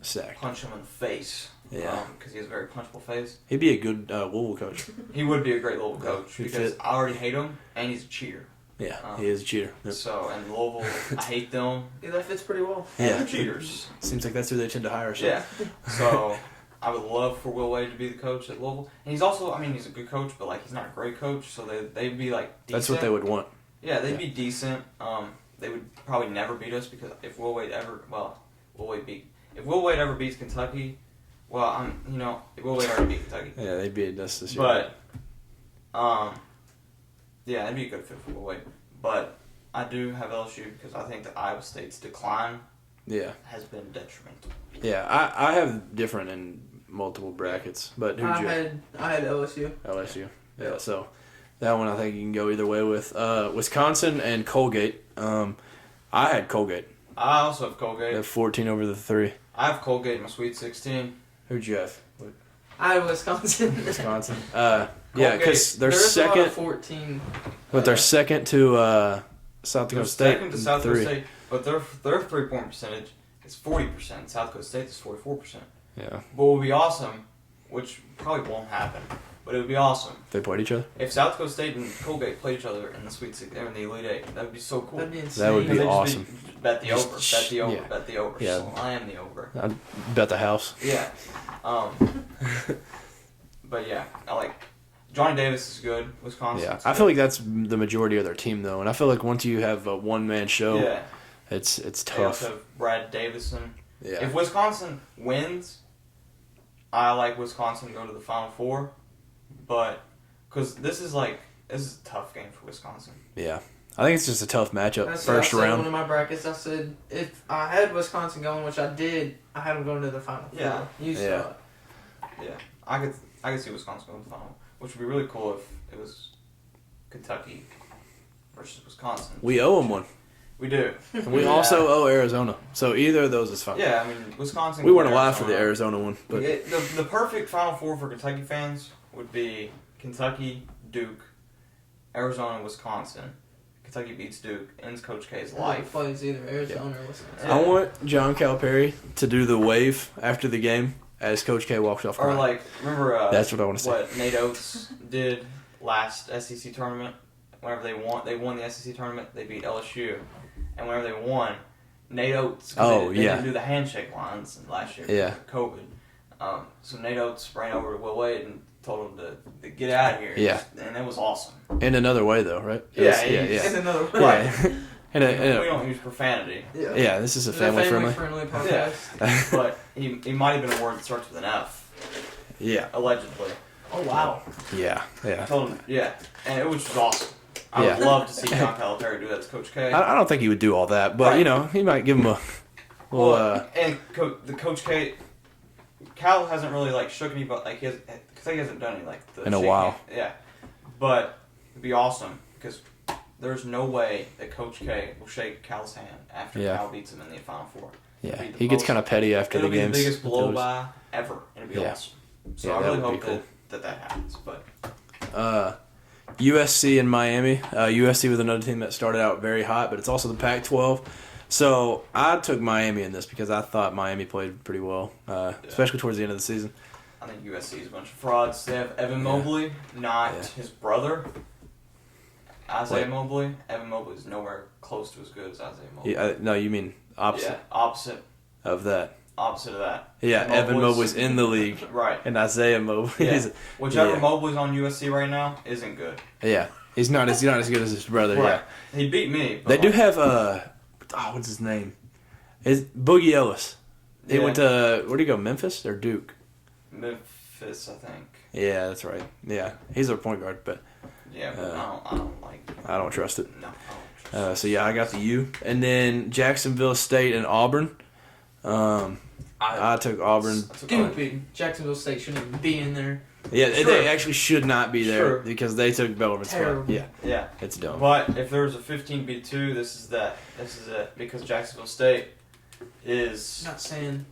to punch him in the face. Yeah, because he has a very punchable face. He'd be a good Louisville coach. He would be a great Louisville coach because I already hate him, and he's a cheater. Yeah, he is a cheater. Yep. So, and Louisville, I hate them. Yeah, that fits pretty well. Yeah. They're cheaters. Seems like that's who they tend to hire. So. Yeah. So, I would love for Will Wade to be the coach at Louisville. And he's also, I mean, he's a good coach, but, like, he's not a great coach. So, they'd be, like, decent. That's what they would want. Yeah, they'd be decent. They would probably never beat us because if Will Wade ever beats Kentucky, well, if Will Wade already beat Kentucky. Yeah, they beat us this year. But, yeah, it'd be a good fit for Will Wade. But I do have LSU because I think that Iowa State's decline has been detrimental. Yeah, I have different in multiple brackets, but who'd you have? I had LSU. LSU. Yeah, so that one I think you can go either way with. Wisconsin and Colgate. I had Colgate. I also have Colgate. They have 14 over the 3. I have Colgate in my Sweet 16. Who'd you have? I had Wisconsin. Wisconsin. Yeah, because they're second. 14. But they're second to South Dakota State. Second to South Dakota State, but their 3-point percentage is 40%. South Dakota State is 44%. Yeah. What would be awesome, which probably won't happen, but it would be awesome. They played each other? If South Dakota State and Colgate played each other in the Sweet 16, in the Elite 8, that would be so cool. That'd be insane. That would be awesome. Bet the over. Bet the over. Yeah. Bet the over. Yeah. So I am the over. I'd bet the house. Yeah. But yeah, I like Johnny Davis is good. Wisconsin. Yeah, I feel like that's the majority of their team though, and I feel like once you have a one-man show, it's They tough. also have Brad Davison. Yeah. If Wisconsin wins, I like Wisconsin to go to the Final Four, but because this is a tough game for Wisconsin. Yeah. I think it's just a tough matchup. That's First what I said round. one of my brackets. I said if I had Wisconsin going, which I did, I had them going to the Final Four. Yeah. You saw it. Yeah, I could see Wisconsin going to the final, which would be really cool if it was Kentucky versus Wisconsin. We owe them one. We do. And we also owe Arizona. So either of those is fine. Yeah, I mean Wisconsin. We weren't alive for the Arizona one, but the perfect Final Four for Kentucky fans would be Kentucky, Duke, Arizona, Wisconsin. Kentucky beats Duke, ends Coach K's life. Plays either Arizona or Wisconsin. I want John Calipari to do the wave after the game as Coach K walks off. Or like, remember that's what I want to see. What Nate Oates did last SEC tournament? Whenever they won the SEC tournament, they beat LSU. And whenever they won, Nate Oates, they didn't do the handshake lines last year because of COVID. So Nate Oates ran over to Will Wade and told him to get out of here. Yeah. And it was awesome. In another way, though, right? Yeah. In another way. Right. We don't use profanity. Yeah, this is a family-friendly podcast. Yeah. But he might have been a word that starts with an F. Yeah. Allegedly. Oh, wow. Yeah. I told him, and it was awesome. I would love to see John Calipari do that to Coach K. I don't think he would do all that, but, he might give him a little... and the Coach K... Cal hasn't really, shook anybody, he hasn't done any, in a while. Yeah. But it'd be awesome, because there's no way that Coach K will shake Cal's hand after Cal beats him in the Final Four. Yeah, he gets kind of petty after the games. It'll be the biggest blow-by ever, and it'd be awesome. So I really hope cool. that happens, but... USC and Miami. USC was another team that started out very hot, but it's also the Pac-12. So I took Miami in this because I thought Miami played pretty well, especially towards the end of the season. I think USC is a bunch of frauds. They have Evan Mobley, not his brother, Isaiah Mobley. Evan Mobley is nowhere close to as good as Isaiah Mobley. No, you mean opposite. Yeah, opposite of that. Opposite of that. Yeah, Evan Mobley's in the league. Right. And Isaiah Mobley. Yeah. Whichever Mobley's on USC right now isn't good. Yeah. He's not as good as his brother. Right. Yeah. He beat me. They do have what's his name? Is Boogie Ellis. He went to where'd he go? Memphis or Duke? Memphis, I think. Yeah, that's right. Yeah. He's their point guard, but I don't like him. I don't trust it. No, I don't trust it. So yeah, I got the U. And then Jacksonville State and Auburn. I took Auburn. Stupid. Jacksonville State shouldn't even be in there. Yeah, they actually should not be there because they took Bellarmine's spot. Yeah. It's dumb. But if there was a 15-2, this is it. Because Jacksonville State is... Not saying,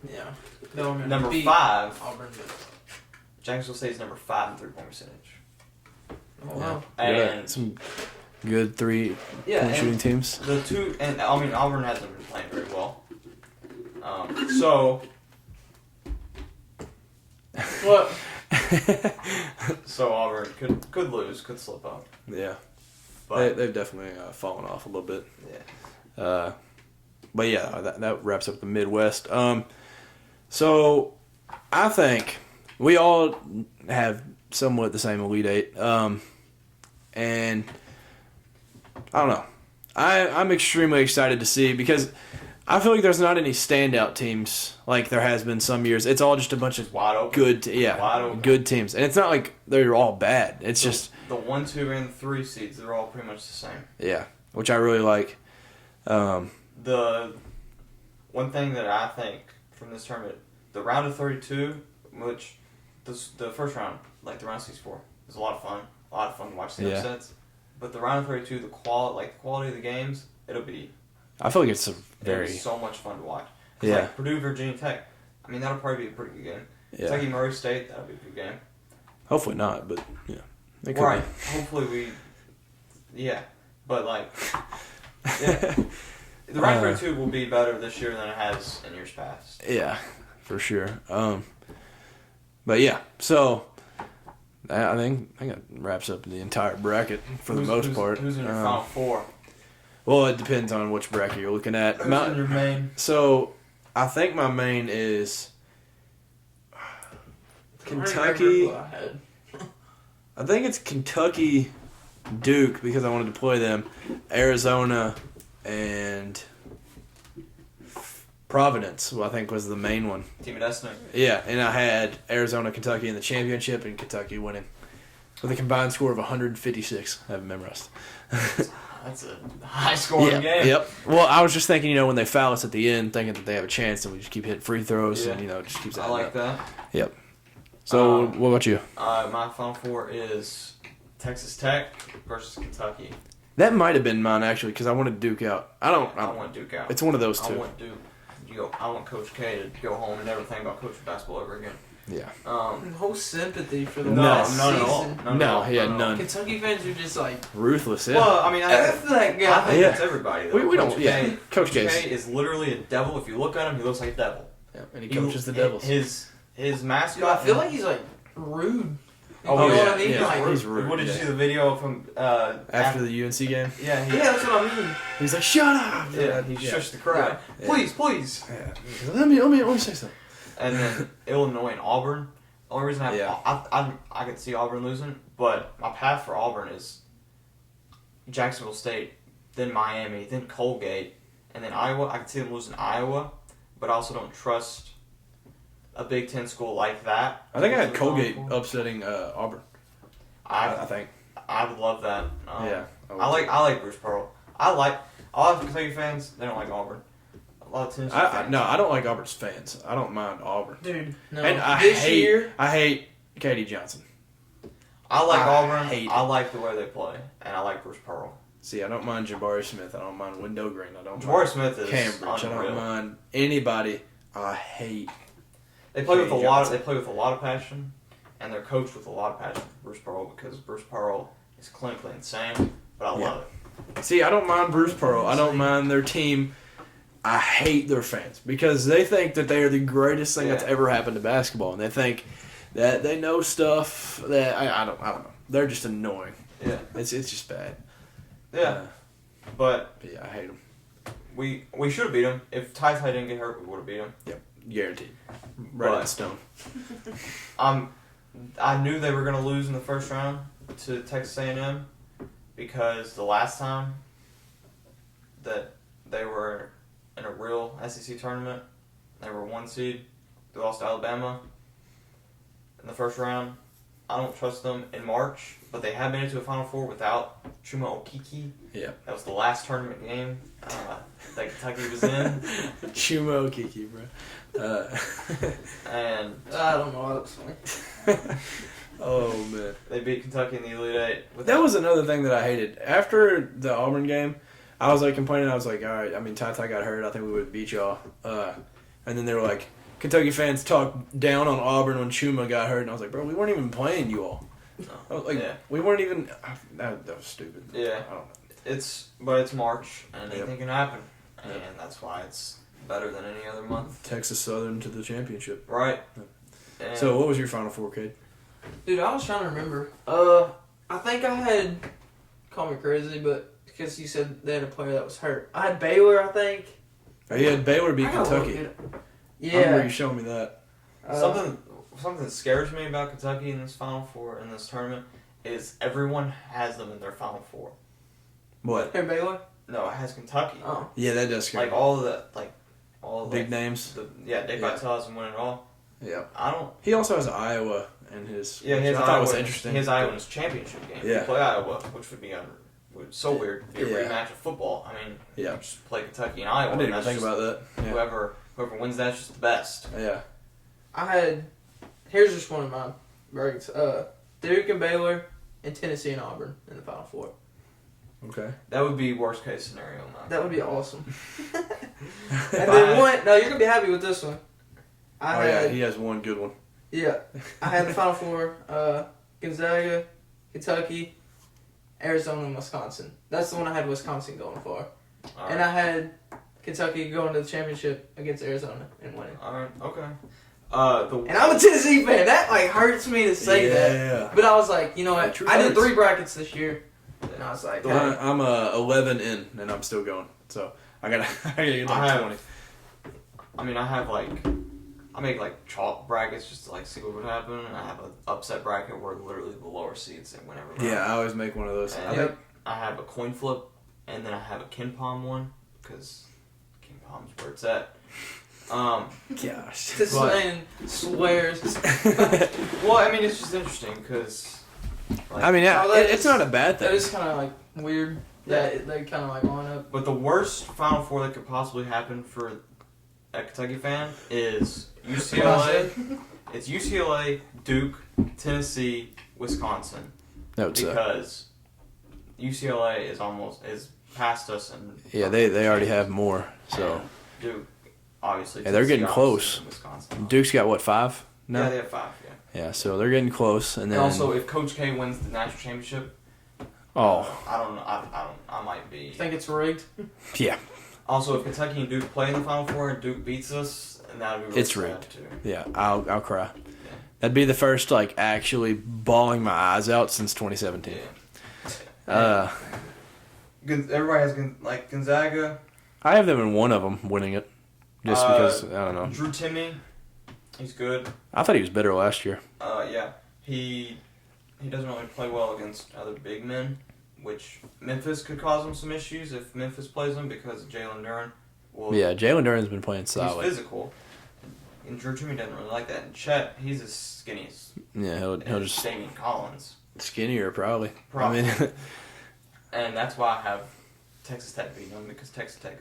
number 5. Auburn, Jacksonville State's number 5 in three-point percentage. Oh, wow. And some good three-point shooting teams. The two... And, I mean, Auburn hasn't been playing very well. So... What? So Auburn could lose, could slip up. Yeah. But they've definitely fallen off a little bit. Yeah. But yeah, that wraps up the Midwest. So I think we all have somewhat the same Elite Eight. And I don't know. I'm extremely excited to see because I feel like there's not any standout teams like there has been some years. It's all just a bunch of wide open. Good teams. And it's not like they're all bad. It's just the 1, 2, and 3 seeds. They're all pretty much the same. Yeah, which I really like. The one thing that I think from this tournament, the round of 32, which the first round, like the round of 64, was a lot of fun. A lot of fun to watch the upsets. But the round of 32, the quality of the games, it'll be. I feel like it's so much fun to watch. Yeah. Like Purdue, Virginia Tech. I mean, that'll probably be a pretty good game. Yeah. Kentucky, Murray State, that'll be a good game. Hopefully not, but yeah. It could Right. be. Hopefully we. Yeah. But like. Yeah. The round of 32 will be better this year than it has in years past. Yeah, for sure. But yeah, so I think that wraps up the entire bracket for the most part. Who's in your final four? Well, it depends on which bracket you're looking at. Who's in your main? So I think my main is Kentucky. I think it's Kentucky, Duke because I wanted to play them, Arizona, and Providence. Well, I think was the main one. Team of Destiny. Yeah, and I had Arizona, Kentucky in the championship, and Kentucky winning with a combined score of 156. I haven't memorized. That's a high-scoring game. Yep. Well, I was just thinking, when they foul us at the end, thinking that they have a chance, and we just keep hitting free throws, and it just keeps. I like that. Yep. So, what about you? My final four is Texas Tech versus Kentucky. That might have been mine actually, because I wanted Duke out. I want Duke out. It's one of those two. I want Duke. I want Coach Cade to go home and never think about coaching basketball ever again. Yeah. No sympathy for the none last at season. all. He had none. Kentucky fans are just like ruthless. Yeah. Well, I mean, I think that's everybody. Though. We don't. Yeah. Coach Cade is literally a devil. If you look at him, he looks like a devil. Yeah, and he coaches the Devils. His mascot. Dude, I feel like he's like rude. Oh, you know yeah. what I mean? Yeah. Like, He's rude. What did you see the video from after the UNC game? Yeah, that's what I mean. He's like, "Shut up!" Yeah, he shushed the crowd. Yeah. Please. Yeah. Let me say something. And then Illinois and Auburn. The only reason I could see Auburn losing, but my path for Auburn is Jacksonville State, then Miami, then Colgate, and then Iowa. I could see them losing Iowa, but I also don't trust a Big Ten school like that. I think I had Colgate upsetting Auburn. I think. I would love that. Yeah. I like Bruce Pearl. A lot of Kentucky fans, they don't like Auburn. A lot of Tennessee fans. No, I don't like Auburn's fans. I don't mind Auburn. Dude, no. And I hate Katie Johnson. I like Auburn. I like the way they play, and I like Bruce Pearl. See, I don't mind Jabari Smith. I don't mind Wendell Green. I don't Jabari mind Smith is Cambridge. unreal. I don't mind anybody. I hate. They play with a lot. They play with a lot of passion, and they're coached with a lot of passion. Bruce Pearl, because Bruce Pearl is clinically insane, but I love it. See, I don't mind Bruce Pearl. I don't mind their team. I hate their fans because they think that they are the greatest thing that's ever happened to basketball, and they think that they know stuff that I don't know. They're just annoying. Yeah, it's just bad. Yeah, but yeah, I hate them. We should have beat them. If Ty didn't get hurt, we would have beat them. Yep, guaranteed. Right in stone. I knew they were going to lose in the first round to Texas A&M because the last time that they were in a real SEC tournament, they were 1 seed. They lost to Alabama in the first round. I don't trust them in March, but they have made it to a Final Four without Chuma Okeke. Yeah. That was the last tournament game that Kentucky was in. Chuma Okeke, bro. And I don't know. That's funny. Oh, man. They beat Kentucky in the Elite Eight. That was another thing that I hated. After the Auburn game, I was complaining. I was like, all right, I mean, Ty got hurt. I think we would have beat y'all. And then they were like, Kentucky fans talked down on Auburn when Chuma got hurt. And I was like, bro, we weren't even playing you all. We weren't even. That was stupid. Yeah. I don't know. But it's March, and anything can happen. And that's why it's better than any other month. Texas Southern to the championship. Right. Yeah. So what was your Final Four, Cade? Dude, I was trying to remember. I think I had call me crazy, but because you said they had a player that was hurt. I had Baylor, I think. Oh, you had Baylor beat Kentucky. Yeah. I remember you showing me that. Something that scares me about Kentucky in this Final Four, in this tournament, is everyone has them in their Final Four. What? And Baylor? No, it has Kentucky. Oh. Yeah, that does scare me. All the big names. Dave Vitale hasn't won it all. Yeah. I don't. He also has Iowa in his. Yeah, I thought it was interesting. His Iowa in his championship game. Yeah. They play Iowa, which would be so weird. It'd be a rematch of football. I mean, yeah. you just play Kentucky and Iowa. I didn't even think about that. Yeah. Whoever wins that's just the best. Yeah. Here's just one of my brackets. Duke and Baylor and Tennessee and Auburn in the Final Four. Okay. That would be worst case scenario. That would be awesome. And then one. No, you're gonna be happy with this one. He has one good one. Yeah, I had the Final Four: Gonzaga, Kentucky, Arizona, and Wisconsin. That's the one I had Wisconsin going for, and I had Kentucky going to the championship against Arizona and winning. All right. Okay. And I'm a Tennessee fan. That hurts me to say that. Yeah. But I was like, you know what? True I did hurts. 3 brackets this year, and I was like, hey. I'm 11 in, and I'm still going. So I gotta get like 20. I mean, I make chalk brackets just to see what would happen, and I have an upset bracket where literally the lower seeds and whenever. Yeah, I always make one of those. I have a coin flip, and then I have a Ken Palm one because Ken Palm's where it's at. Gosh. This man swears. Well, I mean, it's just interesting because. It's not a bad thing. That is kind of weird. Yeah, they kind of line up. But the worst Final Four that could possibly happen for a Kentucky fan is UCLA. It's UCLA, Duke, Tennessee, Wisconsin. Because UCLA is past us and they already have more. So Duke, obviously. Yeah, they're getting close. Wisconsin. Duke's got what, 5? No? Yeah, they have 5. Yeah. Yeah, so they're getting close, and then also if Coach K wins the national championship. I don't know. I might be. You think it's rigged? Yeah. Also, if Kentucky and Duke play in the Final Four and Duke beats us, and that would be really it's sad rigged too. Yeah, I'll cry. Yeah. That'd be the first actually bawling my eyes out since 2017. Yeah. Everybody has Gonzaga. I have them in one of them winning it, just because I don't know. Drew Timme, he's good. I thought he was better last year. Yeah, he doesn't really play well against other big men, which Memphis could cause him some issues if Memphis plays him because Jalen Duren. Jalen Duren's been playing solid. He's physical, and Drew Timme doesn't really like that. And Chet, he's as skinny as he'll just Damian Collins. Skinnier probably. Probably. I mean, and that's why I have Texas Tech beating them because Texas Tech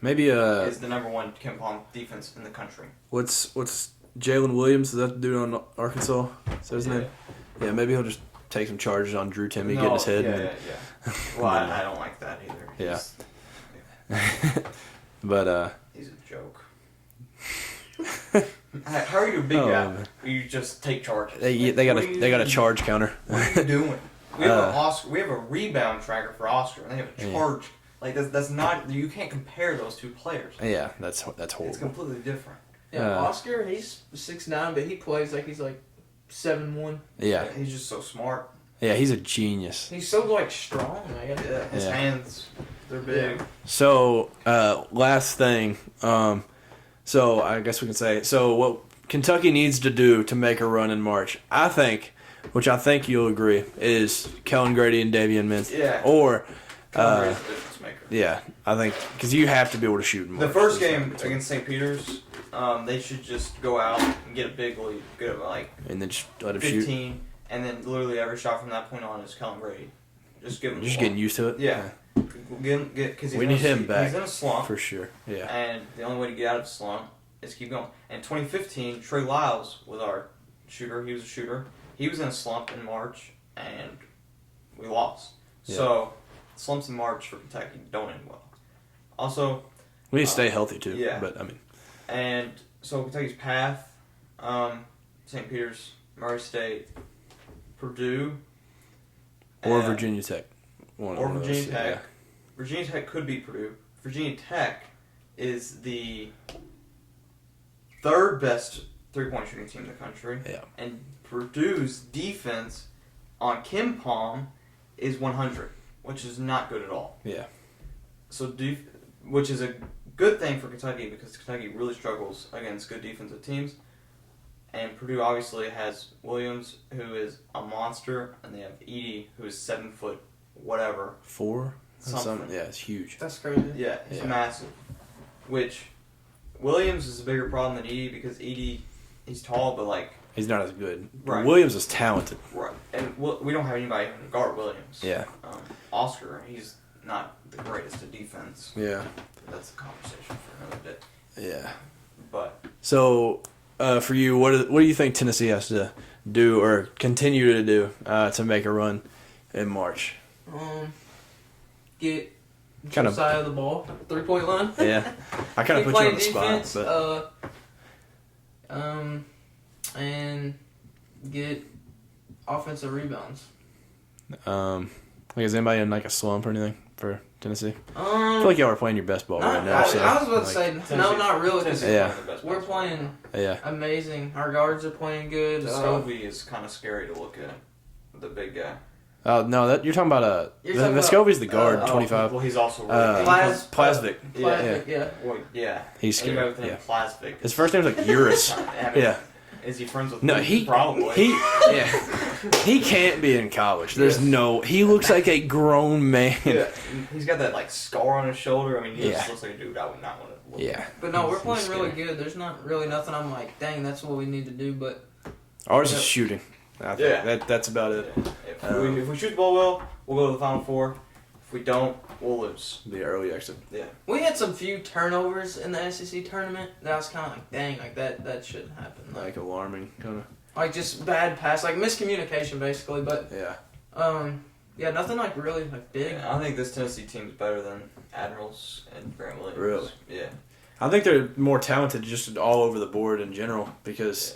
is the number 1 Ken Palm defense in the country. What's Jalen Williams? Is that the dude on Arkansas? Is that his name? Yeah, maybe he'll just take some charges on Drew Timme, get in his head. Yeah. Well, I don't like that either. But he's a joke. How are you a big guy? Man. You just take charges. They got a charge counter. What are you doing? We have we have a rebound tracker for Oscar, and they have a charge. That's not. You can't compare those 2 players. Yeah, that's horrible. It's completely different. Yeah, Oscar, he's 6'9", but he plays like he's 7'1". Yeah, he's just so smart. Yeah, he's a genius. He's so strong. Yeah, his hands, they're big. Yeah. So last thing. So I guess we can say what Kentucky needs to do to make a run in March. I think, which I think you'll agree, is Kellen Grady and Davion Mintz. Yeah. Or. Grady's the difference maker. Yeah, I think because you have to be able to shoot in March. The first game against St. Peter's, they should just go out and get a big lead, and then just let him 15, shoot. And then literally every shot from that point on is Kellen Grady. Just give him. Just getting used to it. Yeah. Because we need him back. He's in a slump for sure. Yeah. And the only way to get out of the slump is keep going. In 2015, Trey Lyles was our shooter. He was a shooter. He was in a slump in March, and we lost. Yeah. So slumps in March for Kentucky don't end well. Also, we need to stay healthy too. Yeah. But I mean. And so Kentucky's path: St. Peter's, Murray State, Purdue, or Virginia Tech. Virginia Tech. Yeah. Virginia Tech could beat Purdue. Virginia Tech is the 3rd best 3-point shooting team in the country. Yeah. And Purdue's defense on Ken Palm is 100. which is not good at all. Yeah. So which is a good thing for Kentucky because Kentucky really struggles against good defensive teams. And Purdue obviously has Williams, who is a monster, and they have Edey, who is 7 foot whatever. 4? Something. Yeah, it's huge. That's crazy. Yeah, he's massive. Which Williams is a bigger problem than Edey because Edey, he's tall, but like he's not as good. Right. Williams is talented. Right, and we don't have anybody who can guard Williams. Yeah. Oscar, he's not the greatest at defense. Yeah. That's a conversation for another day. Yeah. But so, for you, what do you think Tennessee has to do or continue to do to make a run in March? Get kind of side of the ball, 3-point line. Yeah, I kind of put you on the defense, spot, but and get offensive rebounds. Is anybody in like a slump or anything for Tennessee? I feel like y'all are playing your best ball right now. I was about to say no, not really. Yeah, we're playing. Yeah, amazing. Our guards are playing good. Vescovi is kind of scary to look at. The big guy. Oh no, that you're talking about Vescovi's the guard, 25. Well, he's also Plasvic. Yeah. Well, yeah. He's scary. Yeah. Plasvic. His first name's like Urus. Yeah. Is he friends with? No, probably. He can't be in college. There's no. He looks like a grown man. Yeah. He's got that like scar on his shoulder. I mean, he just looks like a dude I would not want to look at. But no, we're playing really good. There's not really nothing I'm like, dang, that's what we need to do. But ours is shooting. I think that's about it. Yeah. If we shoot the ball well, we'll go to the Final Four. If we don't, we'll lose. The early exit. Yeah. We had some few turnovers in the SEC tournament. That was kind of like, dang, like that shouldn't happen. Like alarming, kind of. Like just bad pass, like miscommunication, basically. But nothing like really like big. Yeah, I think this Tennessee team is better than Admirals and Grant Williams. Really? Yeah. I think they're more talented just all over the board in general because.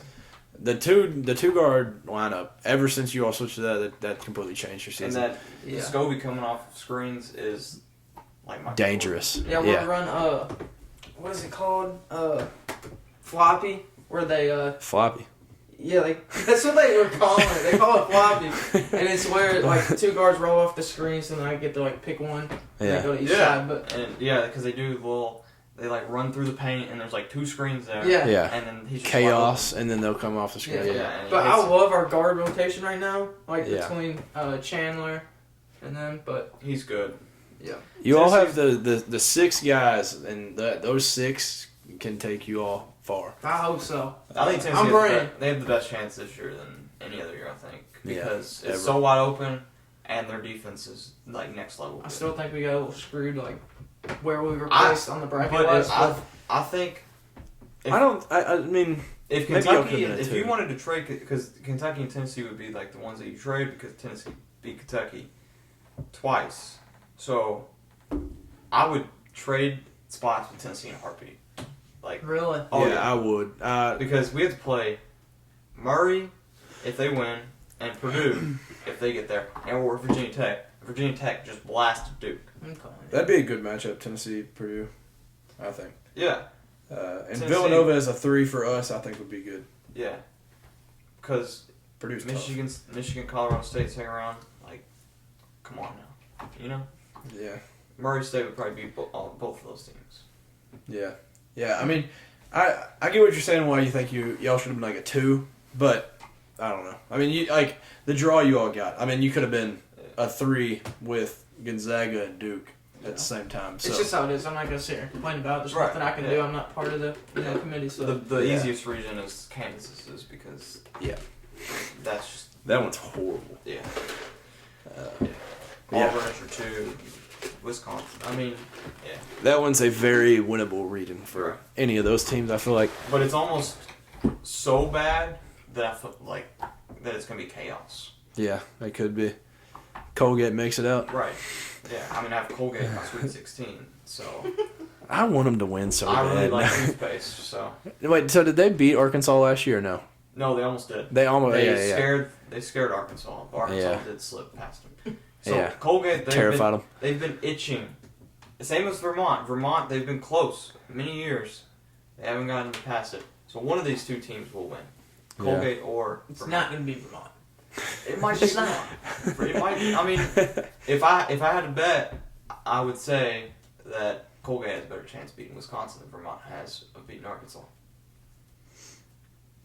The two guard lineup, ever since you all switched to that completely changed your season. And that Scobie coming off of screens is like my dangerous. Yeah, we'll run what is it called? Floppy, where they floppy. Yeah, that's what they were calling it. They call it floppy, and it's where like two guards roll off the screens, and I get to like pick one. And they go to each side, because they do little. They like run through the paint and there's like 2 screens there. Yeah. And then he's just chaos, and then they'll come off the screen. Yeah. But I love our guard rotation right now, like between Chandler and them. But he's good. Yeah. You all have the 6 guys, and those 6 can take you all far. I hope so. I think Tennessee they have the best chance this year than any other year. I think because it's so wide open, and their defense is like next level. I still think we got a little screwed, like. Where we were placed on the bracket was. I think. I mean, if Kentucky, if you wanted to trade, because Kentucky and Tennessee would be like the ones that you trade because Tennessee beat Kentucky twice, so I would trade spots with Tennessee in a heartbeat. Like really? Oh yeah, I would. Because we have to play Murray if they win and Purdue if they get there, and we're Virginia Tech. Virginia Tech just blasted Duke. Okay. That'd be a good matchup, Tennessee, Purdue, I think. Yeah. And Tennessee, Villanova as a 3 for us, I think would be good. Yeah. Because Purdue's Michigan, Colorado State's hang around. Like, come on now. You know? Yeah. Murray State would probably beat both of those teams. Yeah. Yeah, I mean, I get what you're saying why you think y'all should have been like a 2, but I don't know. I mean, you like the draw you all got. I mean, you could have been a 3 with Gonzaga and Duke at the same time. So. It's just how it is. I'm not going to sit here and complain about it. There's nothing I can do. I'm not part of the committee. So the easiest region is Kansas is because that's just... That one's horrible. Yeah. Auburn are 2. Wisconsin. I mean, that one's a very winnable region for any of those teams, I feel like. But it's almost so bad that I feel like that it's going to be chaos. Yeah, it could be. Colgate makes it out. Right. Yeah, I mean, I have Colgate in my Sweet 16, so... I want them to win so bad. I really like toothpaste, so... Wait, so did they beat Arkansas last year or no? No, they almost did. They almost... They scared Arkansas. Arkansas did slip past them. So Colgate, terrified them. They've been itching. Same as Vermont. Vermont, they've been close many years. They haven't gotten past it. So one of these 2 teams will win. Colgate or It's Vermont. not going to be Vermont. It might snap. It might. I mean, if I had to bet, I would say that Colgate has a better chance of beating Wisconsin than Vermont has of beating Arkansas.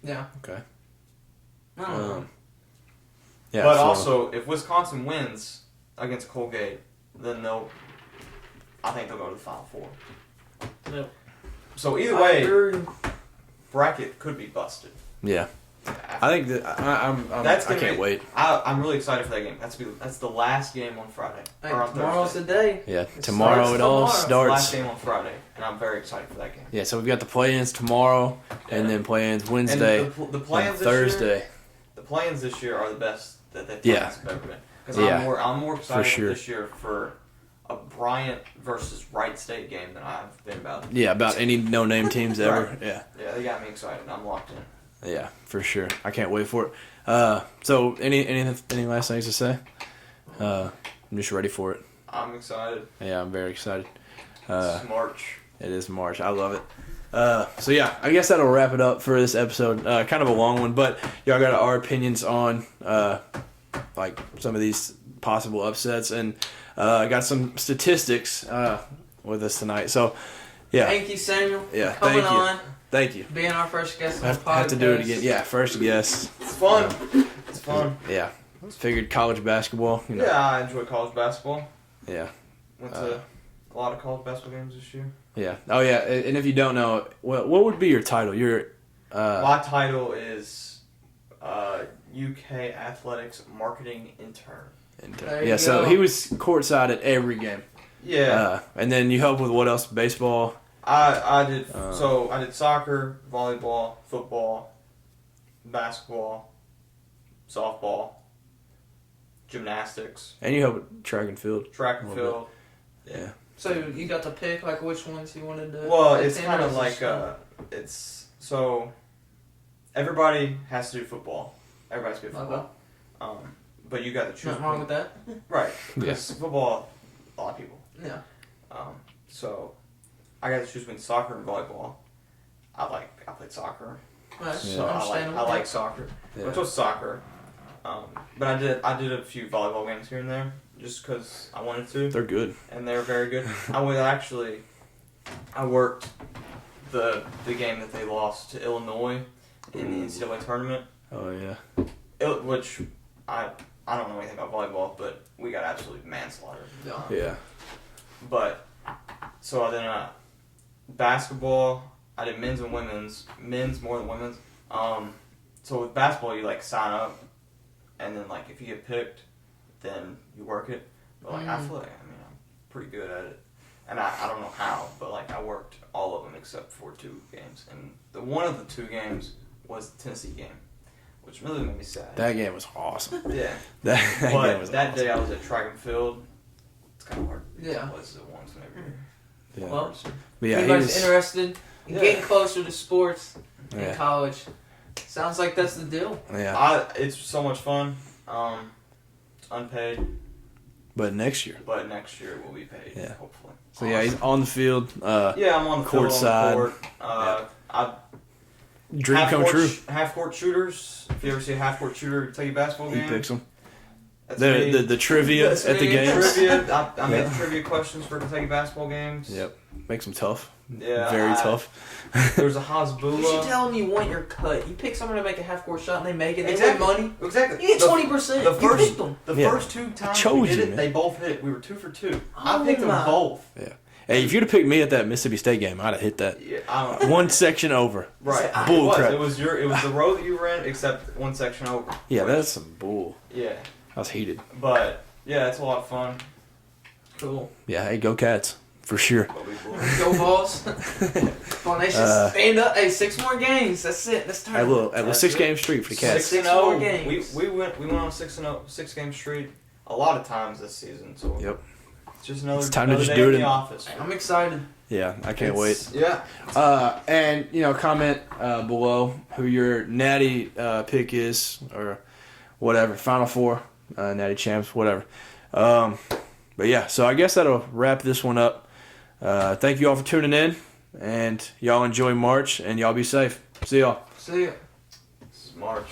Yeah. Okay. I don't know. Yeah. But so, also, if Wisconsin wins against Colgate, then I think they'll go to the Final Four. Yeah. So either way, bracket could be busted. Yeah. I think that I can't wait. I'm really excited for that game. That's the last game on Friday. Hey, or on tomorrow's Thursday. the day. Yeah, tomorrow it all It's the starts. last game on Friday, and I'm very excited for that game. Yeah, so we've got the play-ins tomorrow, and then play-ins Wednesday, and the play-ins and Thursday. The play-ins this year are the best that the Yeah. play-ins have ever been. Because Yeah. I'm more excited For sure. this year for a Bryant versus Wright State game than I've been about. Yeah, about any no-name teams ever. Right. Yeah. Yeah, they got me excited. I'm locked in. Yeah, for sure. I can't wait for it. So any last things to say? I'm just ready for it. I'm excited. Yeah, I'm very excited. It's March. It is March. I love it. So yeah, I guess that'll wrap it up for this episode. Kind of a long one, but y'all got our opinions on like some of these possible upsets, and got some statistics with us tonight. So yeah, Thank you, Samuel. Yeah, for coming thank you. on. Thank you. Being our first guest on the podcast. Have to do it again. Yeah, first guest. It's fun. It's fun. Yeah, figured college basketball. You know. Yeah, I enjoy college basketball. Yeah. Went to a lot of college basketball games this year. Yeah. Oh yeah. And if you don't know, what would be your title? Your my title is UK Athletics Marketing Intern. There yeah. you So go. he was courtside at every game. Yeah. And then you help with what else? Baseball. I did I did soccer, volleyball, football, basketball, softball, gymnastics, And you help with track and field. track and A little field. Yeah. So you got to pick like which ones you wanted to. Well, it's attend, kind or of is it like just- it's so everybody has to do football. Everybody has to do football. But you got to choose. Nothing wrong with that. Right. Yeah. Because football, a lot of people. Yeah. So I got to choose between soccer and volleyball. I played soccer. Right. So Understandable. I like soccer. Yeah. I chose soccer. But I did a few volleyball games here and there just because I wanted to, They're good. and they're very good. I worked the game that they lost to Illinois in the NCAA tournament. Oh yeah. Which I don't know anything about volleyball, but we got absolutely manslaughtered. Yeah. But so then basketball, I did men's and women's. Men's more than women's. So with basketball, you like sign up, and then like if you get picked, then you work it. But like I feel like I'm pretty good at it, and I don't know how, but like I worked all of them except for 2 games, and one of the 2 games was the Tennessee game, which really made me sad. That game was awesome. Yeah. that But game was that awesome. day I was at track and field. It's kind of hard. Yeah. It was once and every year. Yeah. Well, But if yeah, he anybody's was, interested in getting closer to sports in Yeah. college, sounds like that's the deal. yeah. It's so much fun. It's unpaid, But next year. but next year we'll be paid. Yeah. Hopefully. So yeah, he's on the field. Yeah, I'm on the field, Courtside. on the court. I Dream come true. Half court shooters. If you ever see a half court shooter take a basketball He game, picks them. that's me. The trivia That's at the me. games. Trivia. I make Yeah. trivia questions for Kentucky basketball games. Yep. Makes them tough. Yeah. Very tough. There's a You should Hasbula. tell them you want your cut. You pick someone to make a half court shot and they make it. They Exactly. win money. Exactly. You get The- 20%. the You first- picked them. The Yeah. first 2 times chose we did you, it, man. they both hit. We were 2 for 2. Oh I picked them my. both. Hey, if you'd have picked me at that Mississippi State game, I'd have hit that. Yeah, I don't. One section over. Right. Bull it crap. was the row that you ran, except one section over. Yeah, Which- that's some bull. Yeah, I was heated. but yeah, it's a lot of fun. Cool. Yeah, hey, go Cats. For sure. But we Go Balls. Come on, they should stand up. Hey, 6 more games. That's it. That's Hey, time. look, at a That's 6-game streak for the Cats. 6 and more 0. games. We went on a 6-0 6-game streak a lot of times this season. So Yep. it's just another. It's time to another just day do in it the in- office. I'm excited. Yeah, I can't wait. Yeah. And, comment below who your natty pick is or whatever. Final Four, natty champs, whatever. But yeah, so I guess that'll wrap this one up. Thank you all for tuning in. And y'all enjoy March and y'all be safe. See y'all. See ya. This is March.